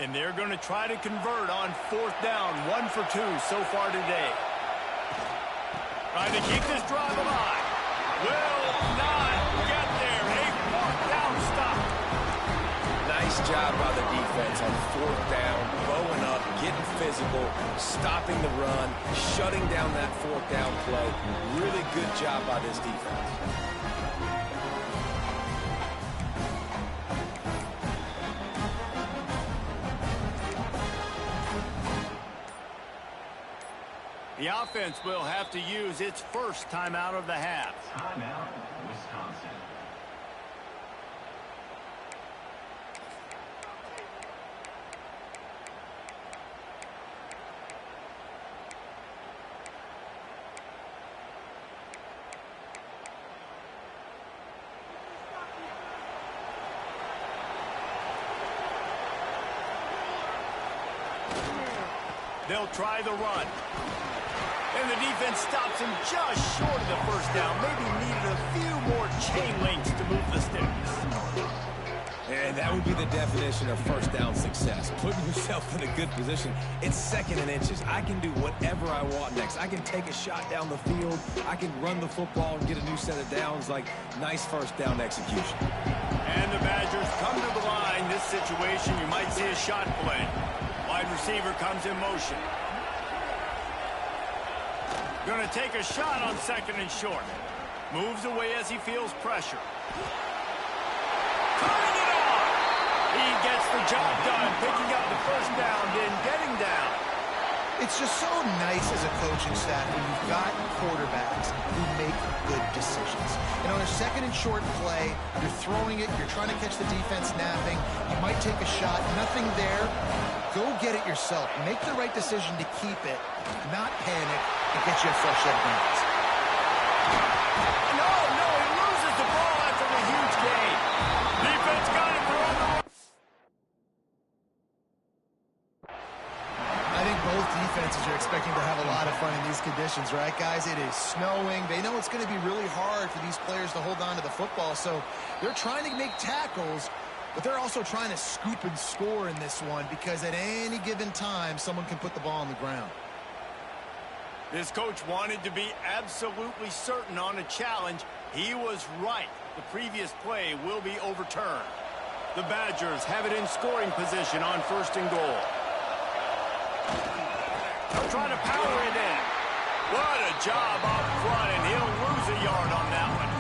And they're going to try to convert on 4th down. 1 for 2 so far today. Trying to keep this drive alive. Will not get there. A 4th down stop. Nice job by the defense on 4th down, blowing up, getting physical, stopping the run, shutting down that 4th down play. Really good job by this defense. The offense will have to use its first timeout of the half. Timeout, Wisconsin. They'll try the run. And the defense stops him just short of the first down. Maybe needed a few more chain links to move the sticks. And that would be the definition of first down success. Putting yourself in a good position. It's 2nd and inches. I can do whatever I want next. I can take a shot down the field. I can run the football and get a new set of downs. Like, nice first down execution. And the Badgers come to the line. This situation, you might see a shot play. Wide receiver comes in motion. Going to take a shot on 2nd and short. Moves away as he feels pressure. Cutting it off. He gets the job done, picking up the first down, then getting down. It's just so nice as a coaching staff when you've got quarterbacks who make good decisions. And on a 2nd and short play, you're throwing it, you're trying to catch the defense napping, you might take a shot, nothing there. Go get it yourself. Make the right decision to keep it, not panic, and get you a fresh set of downs. No, he loses the ball after a huge gain. Defense got it for on the run. I think both defenses are expecting to have a lot of fun in these conditions, right, guys? It is snowing. They know it's going to be really hard for these players to hold on to the football, so they're trying to make tackles, but they're also trying to scoop and score in this one because at any given time, someone can put the ball on the ground. This coach wanted to be absolutely certain on a challenge. He was right. The previous play will be overturned. The Badgers have it in scoring position on 1st and goal. They'll try to power it in. What a job up front, and he'll lose a yard on that one.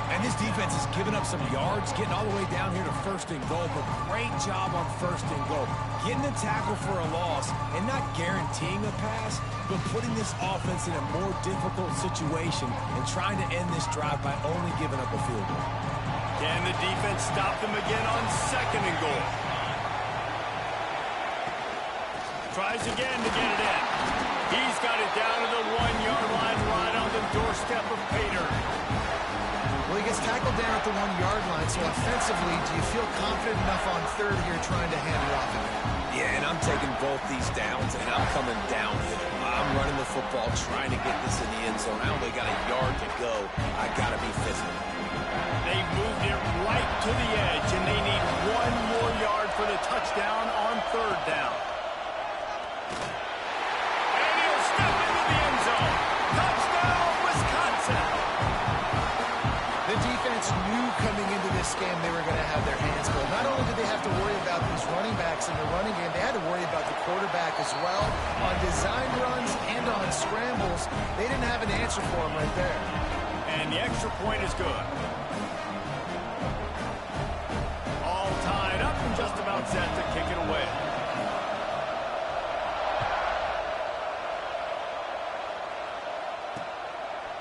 And this defense has given up some yards, getting all the way down here to 1st and goal, but great job on 1st and goal. Getting the tackle for a loss and not guaranteeing a pass, but putting this offense in a more difficult situation and trying to end this drive by only giving up a field goal. Can the defense stop them again on 2nd and goal? Tries again to get it in. He's got it down to the 1-yard line, right on the doorstep of Pater. Well, he gets tackled down at the 1-yard line, so offensively, do you feel confident enough on 3rd here trying to hand it off again? Yeah, and I'm taking both these downs, and I'm coming downhill. I'm running the football, trying to get this in the end zone. I only got a yard to go. I got to be physical. They've moved it right to the edge, and they need 1 more yard for the touchdown on 3rd down. And he'll step into the end zone. Touchdown, Wisconsin! The defense knew coming into this game they were going to have their hands full. Not only did they have to worry about these running backs in the running game, they had to worry about the quarterback as well. On design runs and on scrambles, they didn't have an answer for him right there. And the extra point is good. All tied up and just about set to kick it away.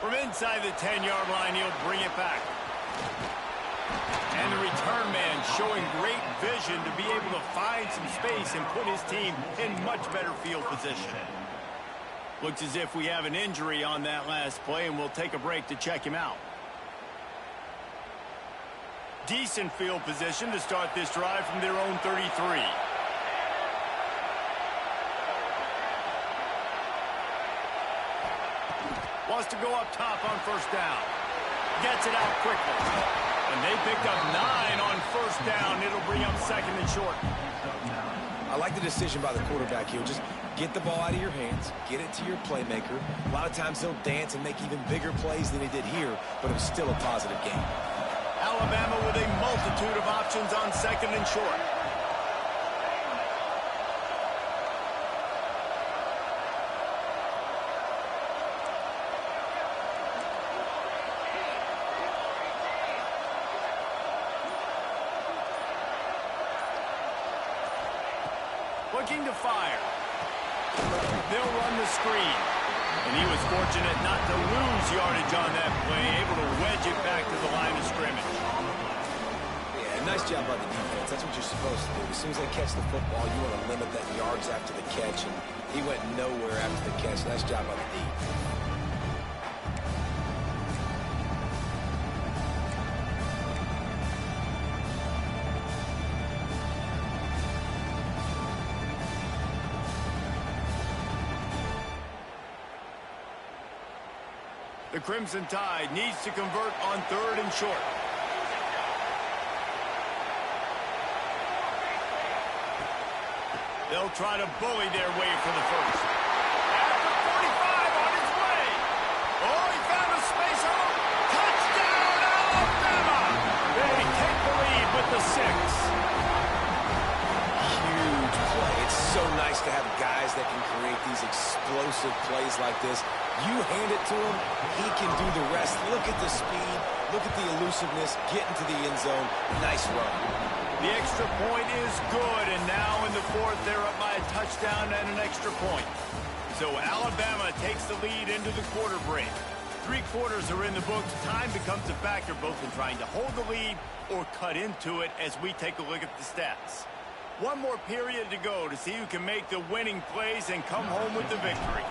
From inside the 10-yard line, he'll bring it back. And the return man showing great vision to be able to find some space and put his team in much better field position. Looks as if we have an injury on that last play, and we'll take a break to check him out. Decent field position to start this drive from their own 33. Wants to go up top on first down. Gets it out quickly. And they picked up 9 on first down. It'll bring up second and short. I like the decision by the quarterback here. Just get the ball out of your hands, get it to your playmaker. A lot of times he'll dance and make even bigger plays than he did here, but it was still a positive game. Alabama with a multitude of options on second and short. Looking to fire. They'll run the screen. And he was fortunate not to lose yardage on that play, able to wedge it back to the line of scrimmage. Yeah, nice job by the defense. That's what you're supposed to do. As soon as they catch the football, you want to limit that yards after the catch, and he went nowhere after the catch. Nice job by the defense. The Crimson Tide needs to convert on third and short. They'll try to bully their way for the first. After 45 on his way. Oh, he found a space hole. Touchdown, Alabama! They take the lead with the 6. Huge play. It's so nice to have guys that can create these explosive plays like this. You hand it to him, he can do the rest. Look at the speed, look at the elusiveness, get into the end zone. Nice run. The extra point is good, and now in the fourth, they're up by a touchdown and an extra point. So Alabama takes the lead into the quarter break. 3 quarters are in the books. Time becomes a factor both in trying to hold the lead or cut into it as we take a look at the stats. One more period to go to see who can make the winning plays and come home with the victory.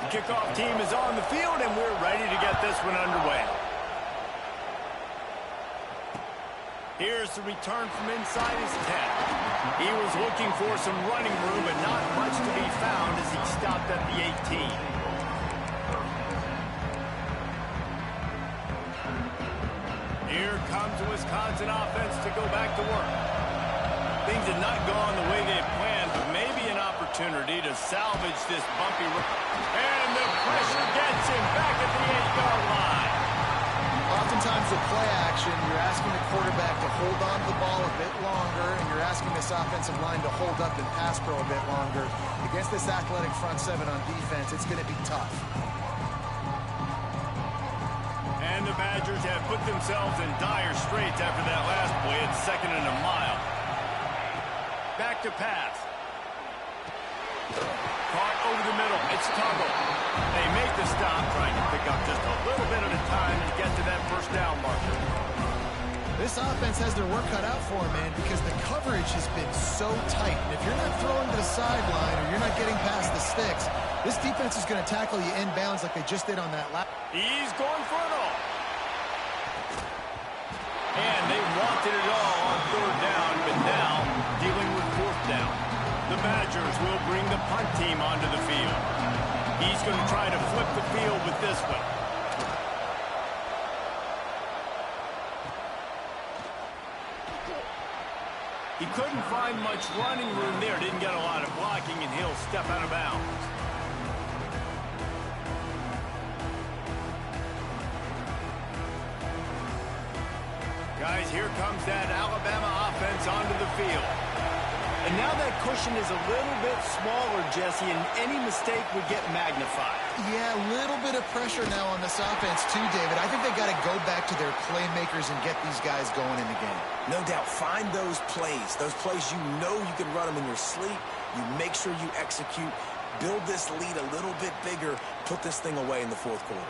The kickoff team is on the field, and we're ready to get this one underway. Here's the return from inside his 10. He was looking for some running room, but not much to be found as he stopped at the 18. Here comes the Wisconsin offense to go back to work. Things had not gone the way they had planned, but maybe an opportunity to salvage this bumpy run. And the pressure gets him back at the 8-yard line. Oftentimes with play action, you're asking the quarterback to hold on to the ball a bit longer, and you're asking this offensive line to hold up and pass pro a bit longer. Against this athletic front 7 on defense, it's going to be tough. And the Badgers have put themselves in dire straits after that last play. It's 2nd and a mile. Back to pass. Caught over the middle. It's Tuggle. They make the stop, trying to pick up just a little bit at a time to get to that first down marker. This offense has their work cut out for them, man, because the coverage has been so tight. And if you're not throwing to the sideline or you're not getting past the sticks, this defense is going to tackle you inbounds like they just did on that last. He's going for it all. And they wanted it all on third down, but now dealing with fourth down. The Badgers will bring the punt team onto the field. He's going to try to flip the field with this one. He couldn't find much running room there. Didn't get a lot of blocking, and he'll step out of bounds. Guys, here comes that Alabama offense onto the field. And now that cushion is a little bit smaller, Jesse, and any mistake would get magnified. Yeah, a little bit of pressure now on this offense too, David. I think they got to go back to their playmakers and get these guys going in the game. No doubt. Find those plays you know you can run them in your sleep. You make sure you execute. Build this lead a little bit bigger. Put this thing away in the fourth quarter.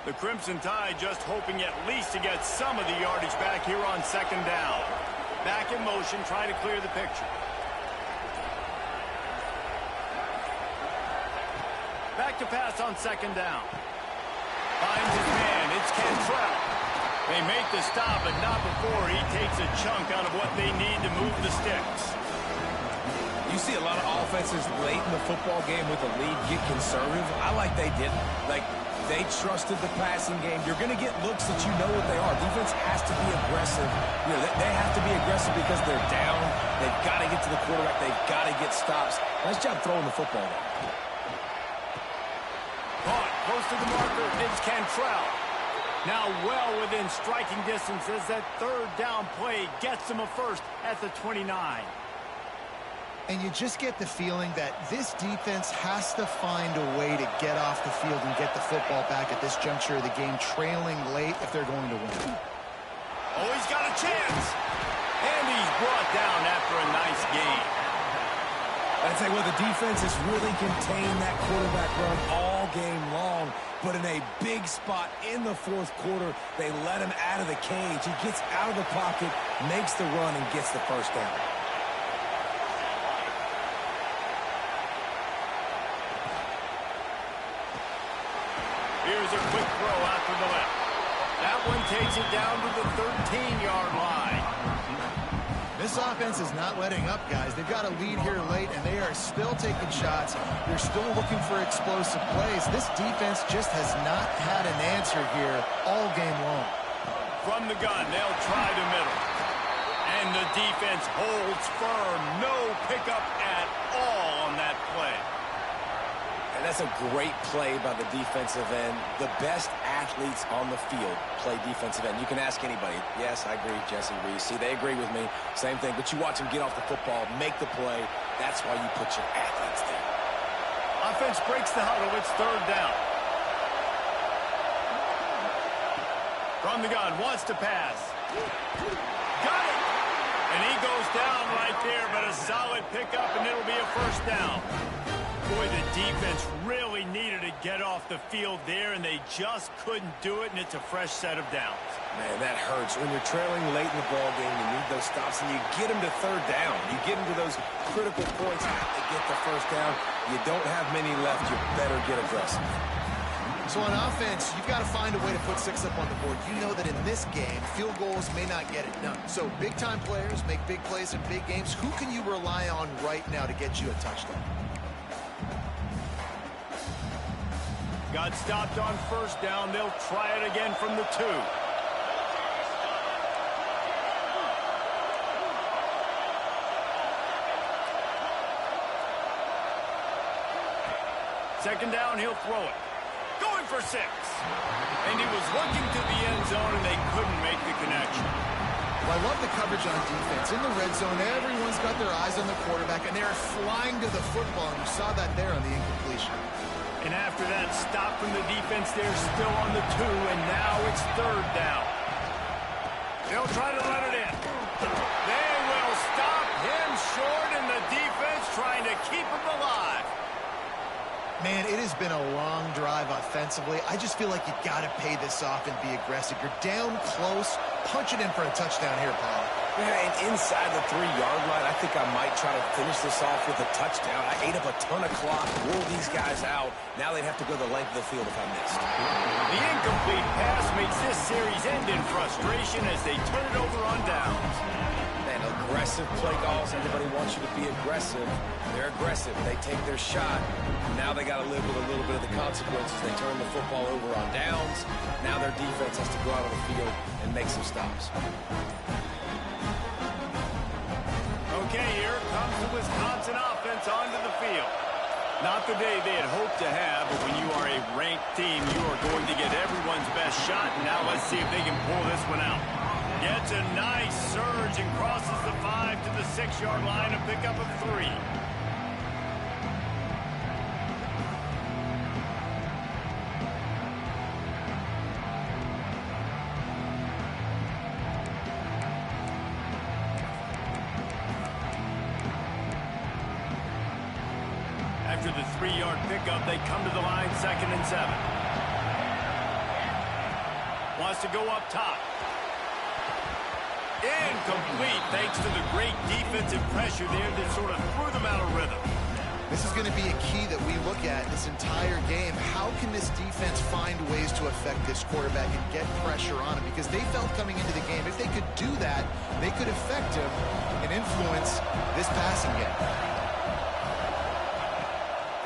The Crimson Tide just hoping at least to get some of the yardage back here on second down. Back in motion, trying to clear the picture. Back to pass on second down. Finds his man. It's Cantrell. They make the stop, but not before he takes a chunk out of what they need to move the sticks. You see a lot of offenses late in the football game with a lead get conservative. I like they didn't. They trusted the passing game. You're going to get looks that you know what they are. Defense has to be aggressive. You know, they have to be aggressive because they're down. They've got to get to the quarterback. They've got to get stops. Nice job throwing the football there. Caught close to the marker is Cantrell. Now well within striking distance as that third down play gets him a first at the 29. And you just get the feeling that this defense has to find a way to get off the field and get the football back at this juncture of the game, trailing late if they're going to win. Oh, he's got a chance. And he's brought down after a nice game. I'd say, well, the defense has really contained that quarterback run all game long. But in a big spot in the fourth quarter, they let him out of the cage. He gets out of the pocket, makes the run, and gets the first down. Here's a quick throw out to the left. That one takes it down to the 13-yard line. This offense is not letting up, guys. They've got a lead here late, and they are still taking shots. They're still looking for explosive plays. This defense just has not had an answer here all game long. From the gun, they'll try the middle. And the defense holds firm. No pickup at all on that play. And that's a great play by the defensive end. The best athletes on the field play defensive end. You can ask anybody. Yes, I agree, Jesse Reese. See, they agree with me. Same thing. But you watch them get off the football, make the play. That's why you put your athletes there. Offense breaks the huddle. It's third down. From the gun, wants to pass. Got it! And he goes down right there, but a solid pickup, and it'll be a first down. Boy, the defense really needed to get off the field there, and they just couldn't do it, and it's a fresh set of downs. Man, that hurts. When you're trailing late in the ball game, you need those stops, and you get them to third down. You get them to those critical points, they get the first down. You don't have many left. You better get aggressive. So on offense, you've got to find a way to put 6 up on the board. You know that in this game, field goals may not get it done. So big-time players make big plays in big games. Who can you rely on right now to get you a touchdown? Got stopped on first down. They'll try it again from the 2. Second down, he'll throw it. Going for 6. And he was looking to the end zone, and they couldn't make the connection. Well, I love the coverage on defense. In the red zone, everyone's got their eyes on the quarterback, and they're flying to the football, and you saw that there on the incompletion. And after that stop from the defense, they're still on the 2, and now it's third down. They'll try to run it in. They will stop him short, and the defense trying to keep him alive. Man, it has been a long drive offensively. I just feel like you got to pay this off and be aggressive. You're down close. Punch it in for a touchdown here, Paul. Yeah, and inside the 3-yard line, I think I might try to finish this off with a touchdown. I ate up a ton of clock, wore these guys out. Now they'd have to go the length of the field if I missed. The incomplete pass makes this series end in frustration as they turn it over on downs. Man, aggressive play calls. Everybody wants you to be aggressive. They're aggressive. They take their shot. Now they got to live with a little bit of the consequences. They turn the football over on downs. Now their defense has to go out on the field and make some stops. Okay, here comes the Wisconsin offense onto the field. Not the day they had hoped to have, but when you are a ranked team, you are going to get everyone's best shot. Now let's see if they can pull this one out. Gets a nice surge and crosses the 5 to the 6-yard line, a pickup of 3. After the 3-yard pickup, they come to the line, 2nd and 7. Wants to go up top. Incomplete, thanks to the great defensive pressure there that sort of threw them out of rhythm. This is going to be a key that we look at this entire game. How can this defense find ways to affect this quarterback and get pressure on him? Because they felt coming into the game, if they could do that, they could affect him and influence this passing game.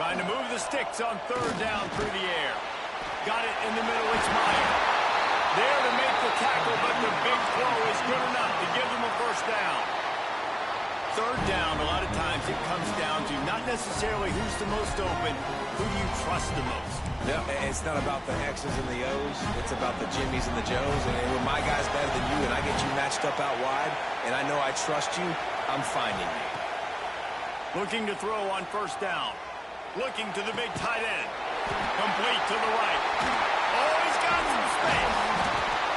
Trying to move the sticks on 3rd down through the air. Got it in the middle, it's Meyer. There to make the tackle, but the big throw is good enough to give them a 1st down. 3rd down, a lot of times it comes down to not necessarily who's the most open, who do you trust the most? Yeah, it's not about the X's and the O's. It's about the Jimmies and the Joes. And when my guy's better than you and I get you matched up out wide, and I know I trust you, I'm finding you. Looking to throw on 1st down. Looking to the big tight end. Complete to the right. Oh, he's got some space.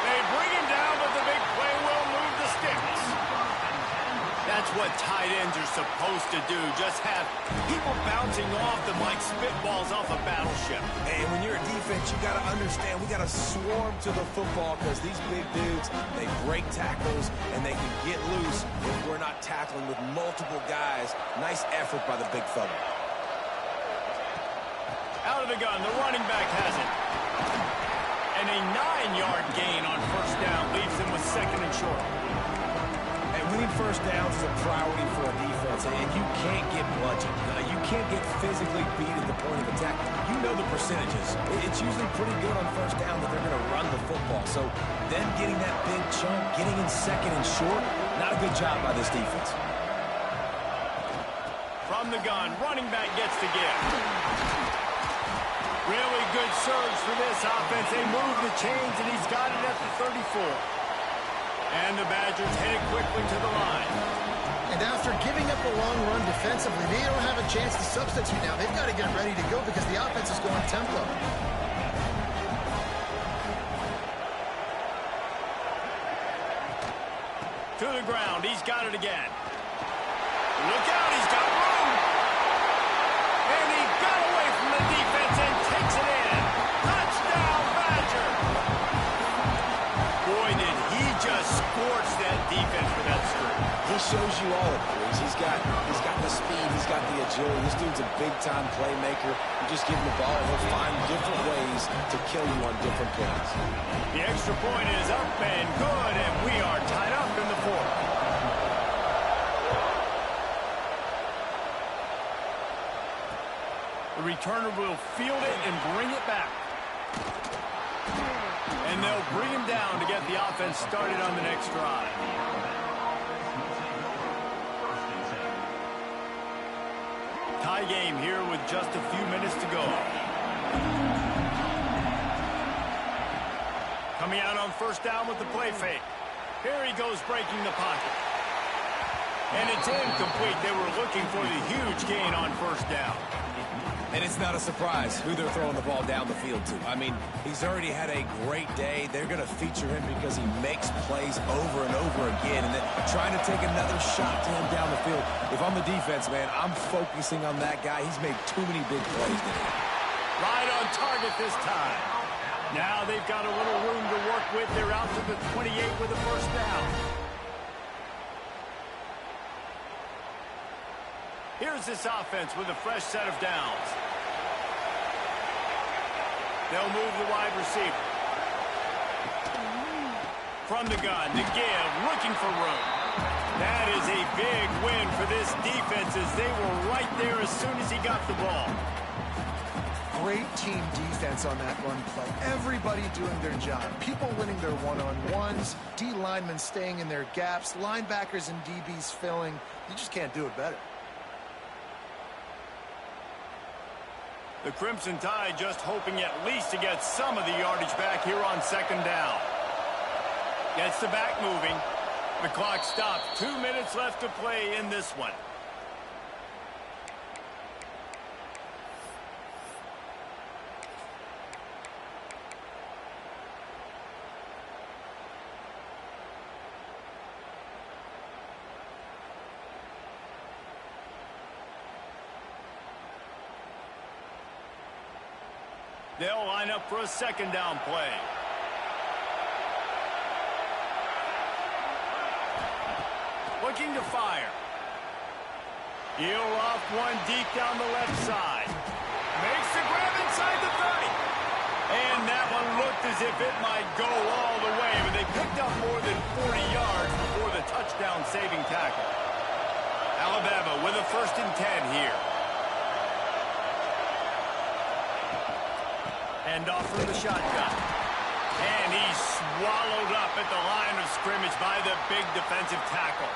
They bring him down, but the big play will move the sticks. That's what tight ends are supposed to do. Just have people bouncing off them like spitballs off a battleship. And when you're a defense, you got to understand, we got to swarm to the football because these big dudes, they break tackles and they can get loose if we're not tackling with multiple guys. Nice effort by the big fella. Out of the gun, the running back has it. And a 9-yard gain on 1st down leaves them with 2nd and short. And winning 1st downs is a priority for a defense, and you can't get bludgeoned. You can't get physically beat at the point of attack. You know the percentages. It's usually pretty good on 1st down that they're going to run the football. So then getting that big chunk, getting in 2nd and short, not a good job by this defense. From the gun, running back gets the give. Really good surge for this offense. They move the chains, and he's got it at the 34. And the Badgers headed quickly to the line. And after giving up a long run defensively, they don't have a chance to substitute now. They've got to get ready to go because the offense is going tempo. To the ground. He's got it again. Look out. He's got room. And he got away from the defense and takes it in. Touchdown, Badger. Boy, did he just scorch that defense with that strike. He shows you all it, boys. He's got the speed. He's got the agility. This dude's a big-time playmaker. You just give him the ball, and he'll find different ways to kill you on different plays. The extra point is up and good, and we are tied up in the 4th. The returner will field it and bring it back. And they'll bring him down to get the offense started on the next drive. Tie game here with just a few minutes to go. Coming out on 1st down with the play fake. Here he goes breaking the pocket. And it's incomplete. They were looking for the huge gain on 1st down. And it's not a surprise who they're throwing the ball down the field to. I mean, he's already had a great day. They're going to feature him because he makes plays over and over again. And then trying to take another shot to him down the field. If I'm the defense, man, I'm focusing on that guy. He's made too many big plays today. Right on target this time. Now they've got a little room to work with. They're out to the 28 with a 1st down. Here's this offense with a fresh set of downs. They'll move the wide receiver. From the gun, to give, looking for room. That is a big win for this defense as they were right there as soon as he got the ball. Great team defense on that run play. Everybody doing their job. People winning their one-on-ones, D linemen staying in their gaps, linebackers and DBs filling. You just can't do it better. The Crimson Tide just hoping at least to get some of the yardage back here on second down. Gets the back moving. The clock stops. 2 minutes left to play in this one. They'll line up for a second down play. Looking to fire. He'll off one deep down the left side. Makes the grab inside the 30. And that one looked as if it might go all the way, but they picked up more than 40 yards before the touchdown-saving tackle. Alabama with a 1st and 10 here. Hand off from the shotgun. And he's swallowed up at the line of scrimmage by the big defensive tackle.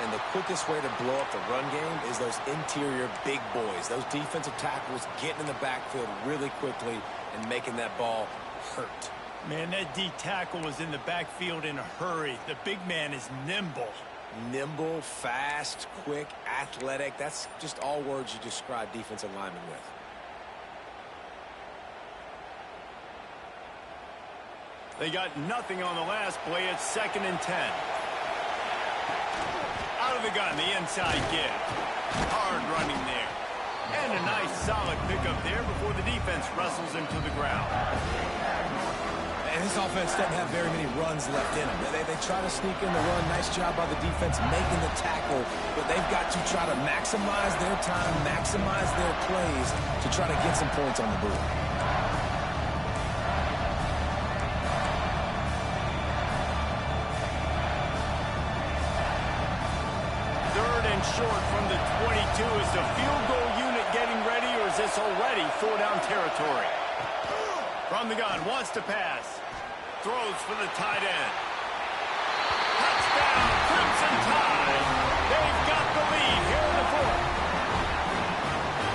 And the quickest way to blow up the run game is those interior big boys. Those defensive tackles getting in the backfield really quickly and making that ball hurt. Man, that D tackle was in the backfield in a hurry. The big man is nimble. Nimble, fast, quick, athletic. That's just all words you describe defensive linemen with. They got nothing on the last play. It's 2nd and 10. Out of the gun, the inside give. Hard running there. And a nice solid pickup there before the defense wrestles him to the ground. And this offense doesn't have very many runs left in them. They try to sneak in the run. Nice job by the defense making the tackle. But they've got to try to maximize their time, maximize their plays to try to get some points on the board. Short from the 22. Is the field goal unit getting ready, or is this already 4-down territory? From the gun, wants to pass. Throws for the tight end. Touchdown, Crimson Tide. They've got the lead here in the 4th.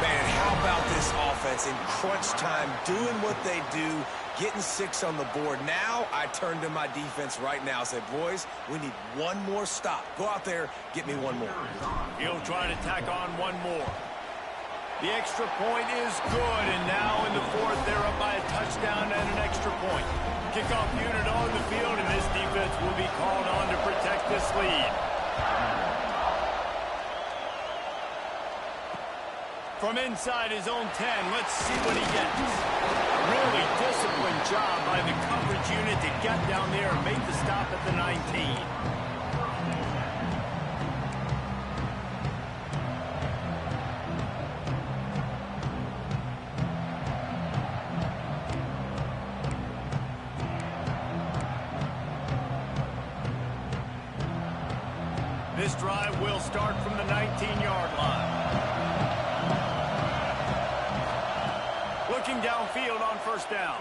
Man, how about this offense in crunch time, doing what they do, getting 6 on the board. Now I turn to my defense right now and say, boys, we need one more stop. Go out there, get me one more. He'll try to tack on one more. The extra point is good, and now in the 4th, they're up by a touchdown and an extra point. Kickoff unit on the field, and this defense will be called on to protect this lead. From inside his own 10, let's see what he gets. Really disciplined job by the coverage unit to get down there and make the stop at the 19. This drive will start from the 19-yard line. Looking downfield on 1st down.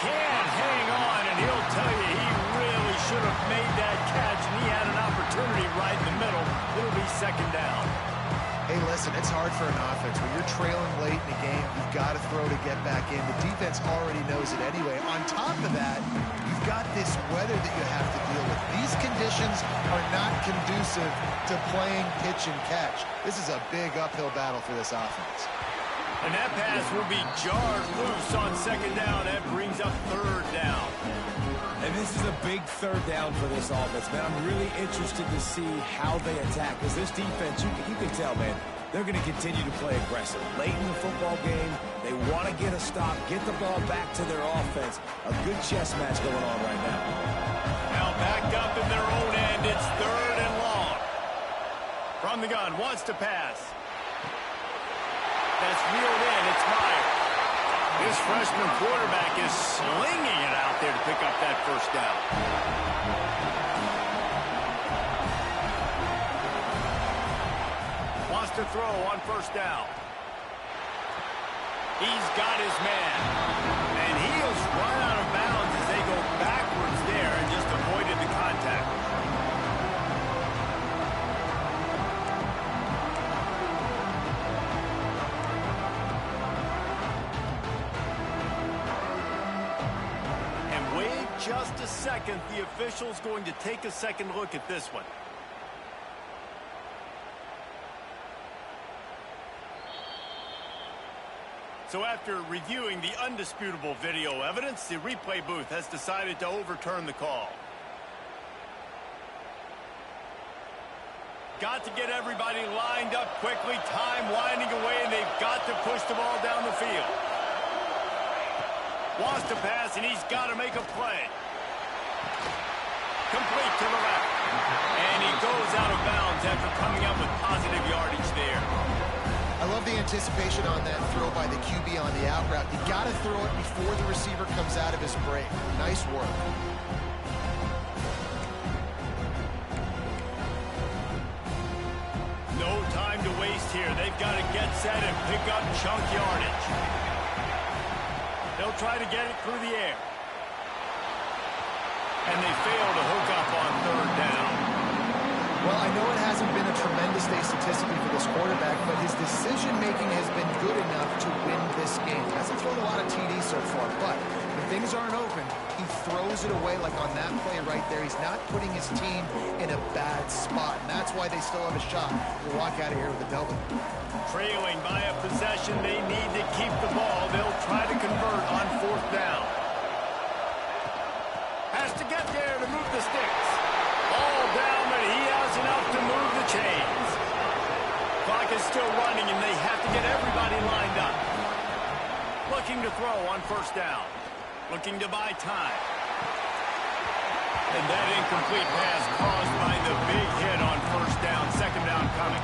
Can't hang on, and he'll tell you he really should have made that catch, and he had an opportunity right in the middle. It'll be 2nd down. Hey, listen, it's hard for an offense. When you're trailing late in the game, you've got to throw to get back in. The defense already knows it anyway. On top of that, you've got this weather that you have to deal with. These conditions are not conducive to playing pitch and catch. This is a big uphill battle for this offense. And that pass will be jarred loose on 2nd down. That brings up 3rd down. And this is a big 3rd down for this offense, man. I'm really interested to see how they attack. Because this defense, you can tell, man, they're going to continue to play aggressive. Late in the football game, they want to get a stop, get the ball back to their offense. A good chess match going on right now. Now backed up in their own end. It's 3rd and long. From the gun, wants to pass. That's reeled in. It's Meyer. This freshman quarterback is slinging it out there to pick up that 1st down. Wants to throw on 1st down. He's got his man. And he'll run out of bounds as they go backwards there and just avoided the contact. just a second. The official's going to take a second look at this one. So after reviewing the undisputable video evidence, the replay booth has decided to overturn the call. Got to get everybody lined up quickly, time winding away, and they've got to push the ball down the field. Wants to pass, and he's got to make a play. Complete to the left. And he goes out of bounds after coming up with positive yardage there. I love the anticipation on that throw by the QB on the out route. You got to throw it before the receiver comes out of his break. Nice work. No time to waste here. They've got to get set and pick up chunk yardage. They'll try to get it through the air. And they fail to hook up on third down. Well, I know it hasn't been a tremendous day statistically for this quarterback, but his decision-making has been good enough to win this game. Hasn't thrown a lot of TDs so far, but when things aren't open, he throws it away like on that play right there. He's not putting his team in a bad spot, and that's why they still have a shot to walk out of here with a W. Trailing by a possession, they need to keep the ball. They'll try to convert on fourth down. Has to get there to move the sticks. All down, but he has enough to move the chains. Clock is still running, and they have to get everybody lined up. Looking to throw on first down. Looking to buy time. And that incomplete pass caused by the big hit on first down. Second down coming.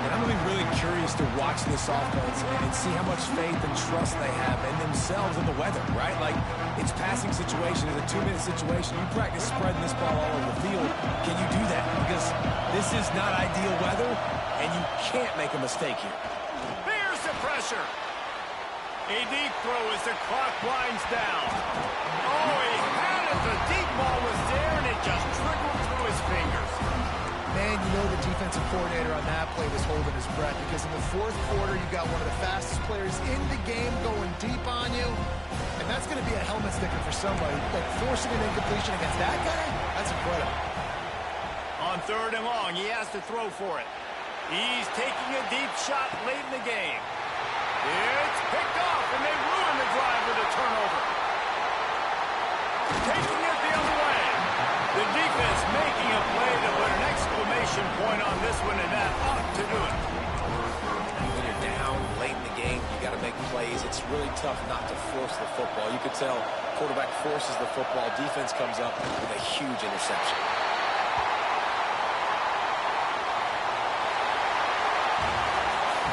And I'm going to be really curious to watch this offense and see how much faith and trust they have in themselves and the weather, right? Like, it's passing situation, it's a 2-minute situation. You practice spreading this ball all over the field. Can you do that? Because this is not ideal weather, and you can't make a mistake here. There's the pressure. A deep throw as the clock winds down. Oh, he had it. The deep ball was there, and it just trickled through his fingers. Man, you know the defensive coordinator on that play was holding his breath, because in the fourth quarter, you got one of the fastest players in the game going deep on you, and that's going to be a helmet sticker for somebody. Like, forcing an incompletion against that guy, that's incredible. On third and long, he has to throw for it. He's taking a deep shot late in the game. It's picked off, and they ruin the drive with a turnover. Taking it the other way. The defense making a play to put an exclamation point on this one, and that ought to do it. When you're down late in the game, you got to make plays. It's really tough not to force the football. You could tell quarterback forces the football. Defense comes up with a huge interception.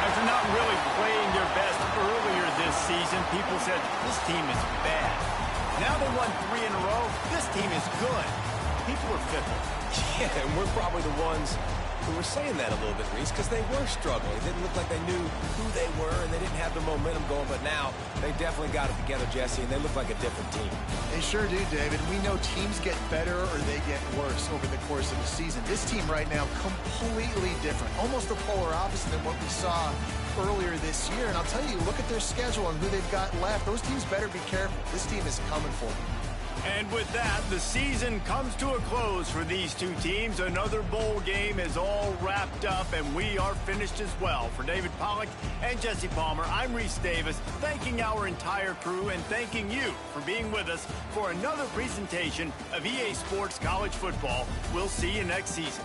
After not really playing their best earlier this season, people said this team is bad. Now they won 3 in a row. This team is good. People are fickle. Yeah, and we're probably the ones who were saying that a little bit, Reese, because they were struggling. It didn't look like they knew who they were, and they didn't have the momentum going. But now they definitely got it together, Jesse, and they look like a different team. They sure do, David. We know teams get better or they get worse over the course of the season. This team right now, completely different. Almost the polar opposite than what we saw earlier this year. And I'll tell you, look at their schedule and who they've got left. Those teams better be careful. This team is coming for them. And with that, the season comes to a close for these two teams. Another bowl game is all wrapped up, and we are finished as well. For David Pollack and Jesse Palmer, I'm Reese Davis, thanking our entire crew and thanking you for being with us for another presentation of EA Sports College Football. We'll see you next season.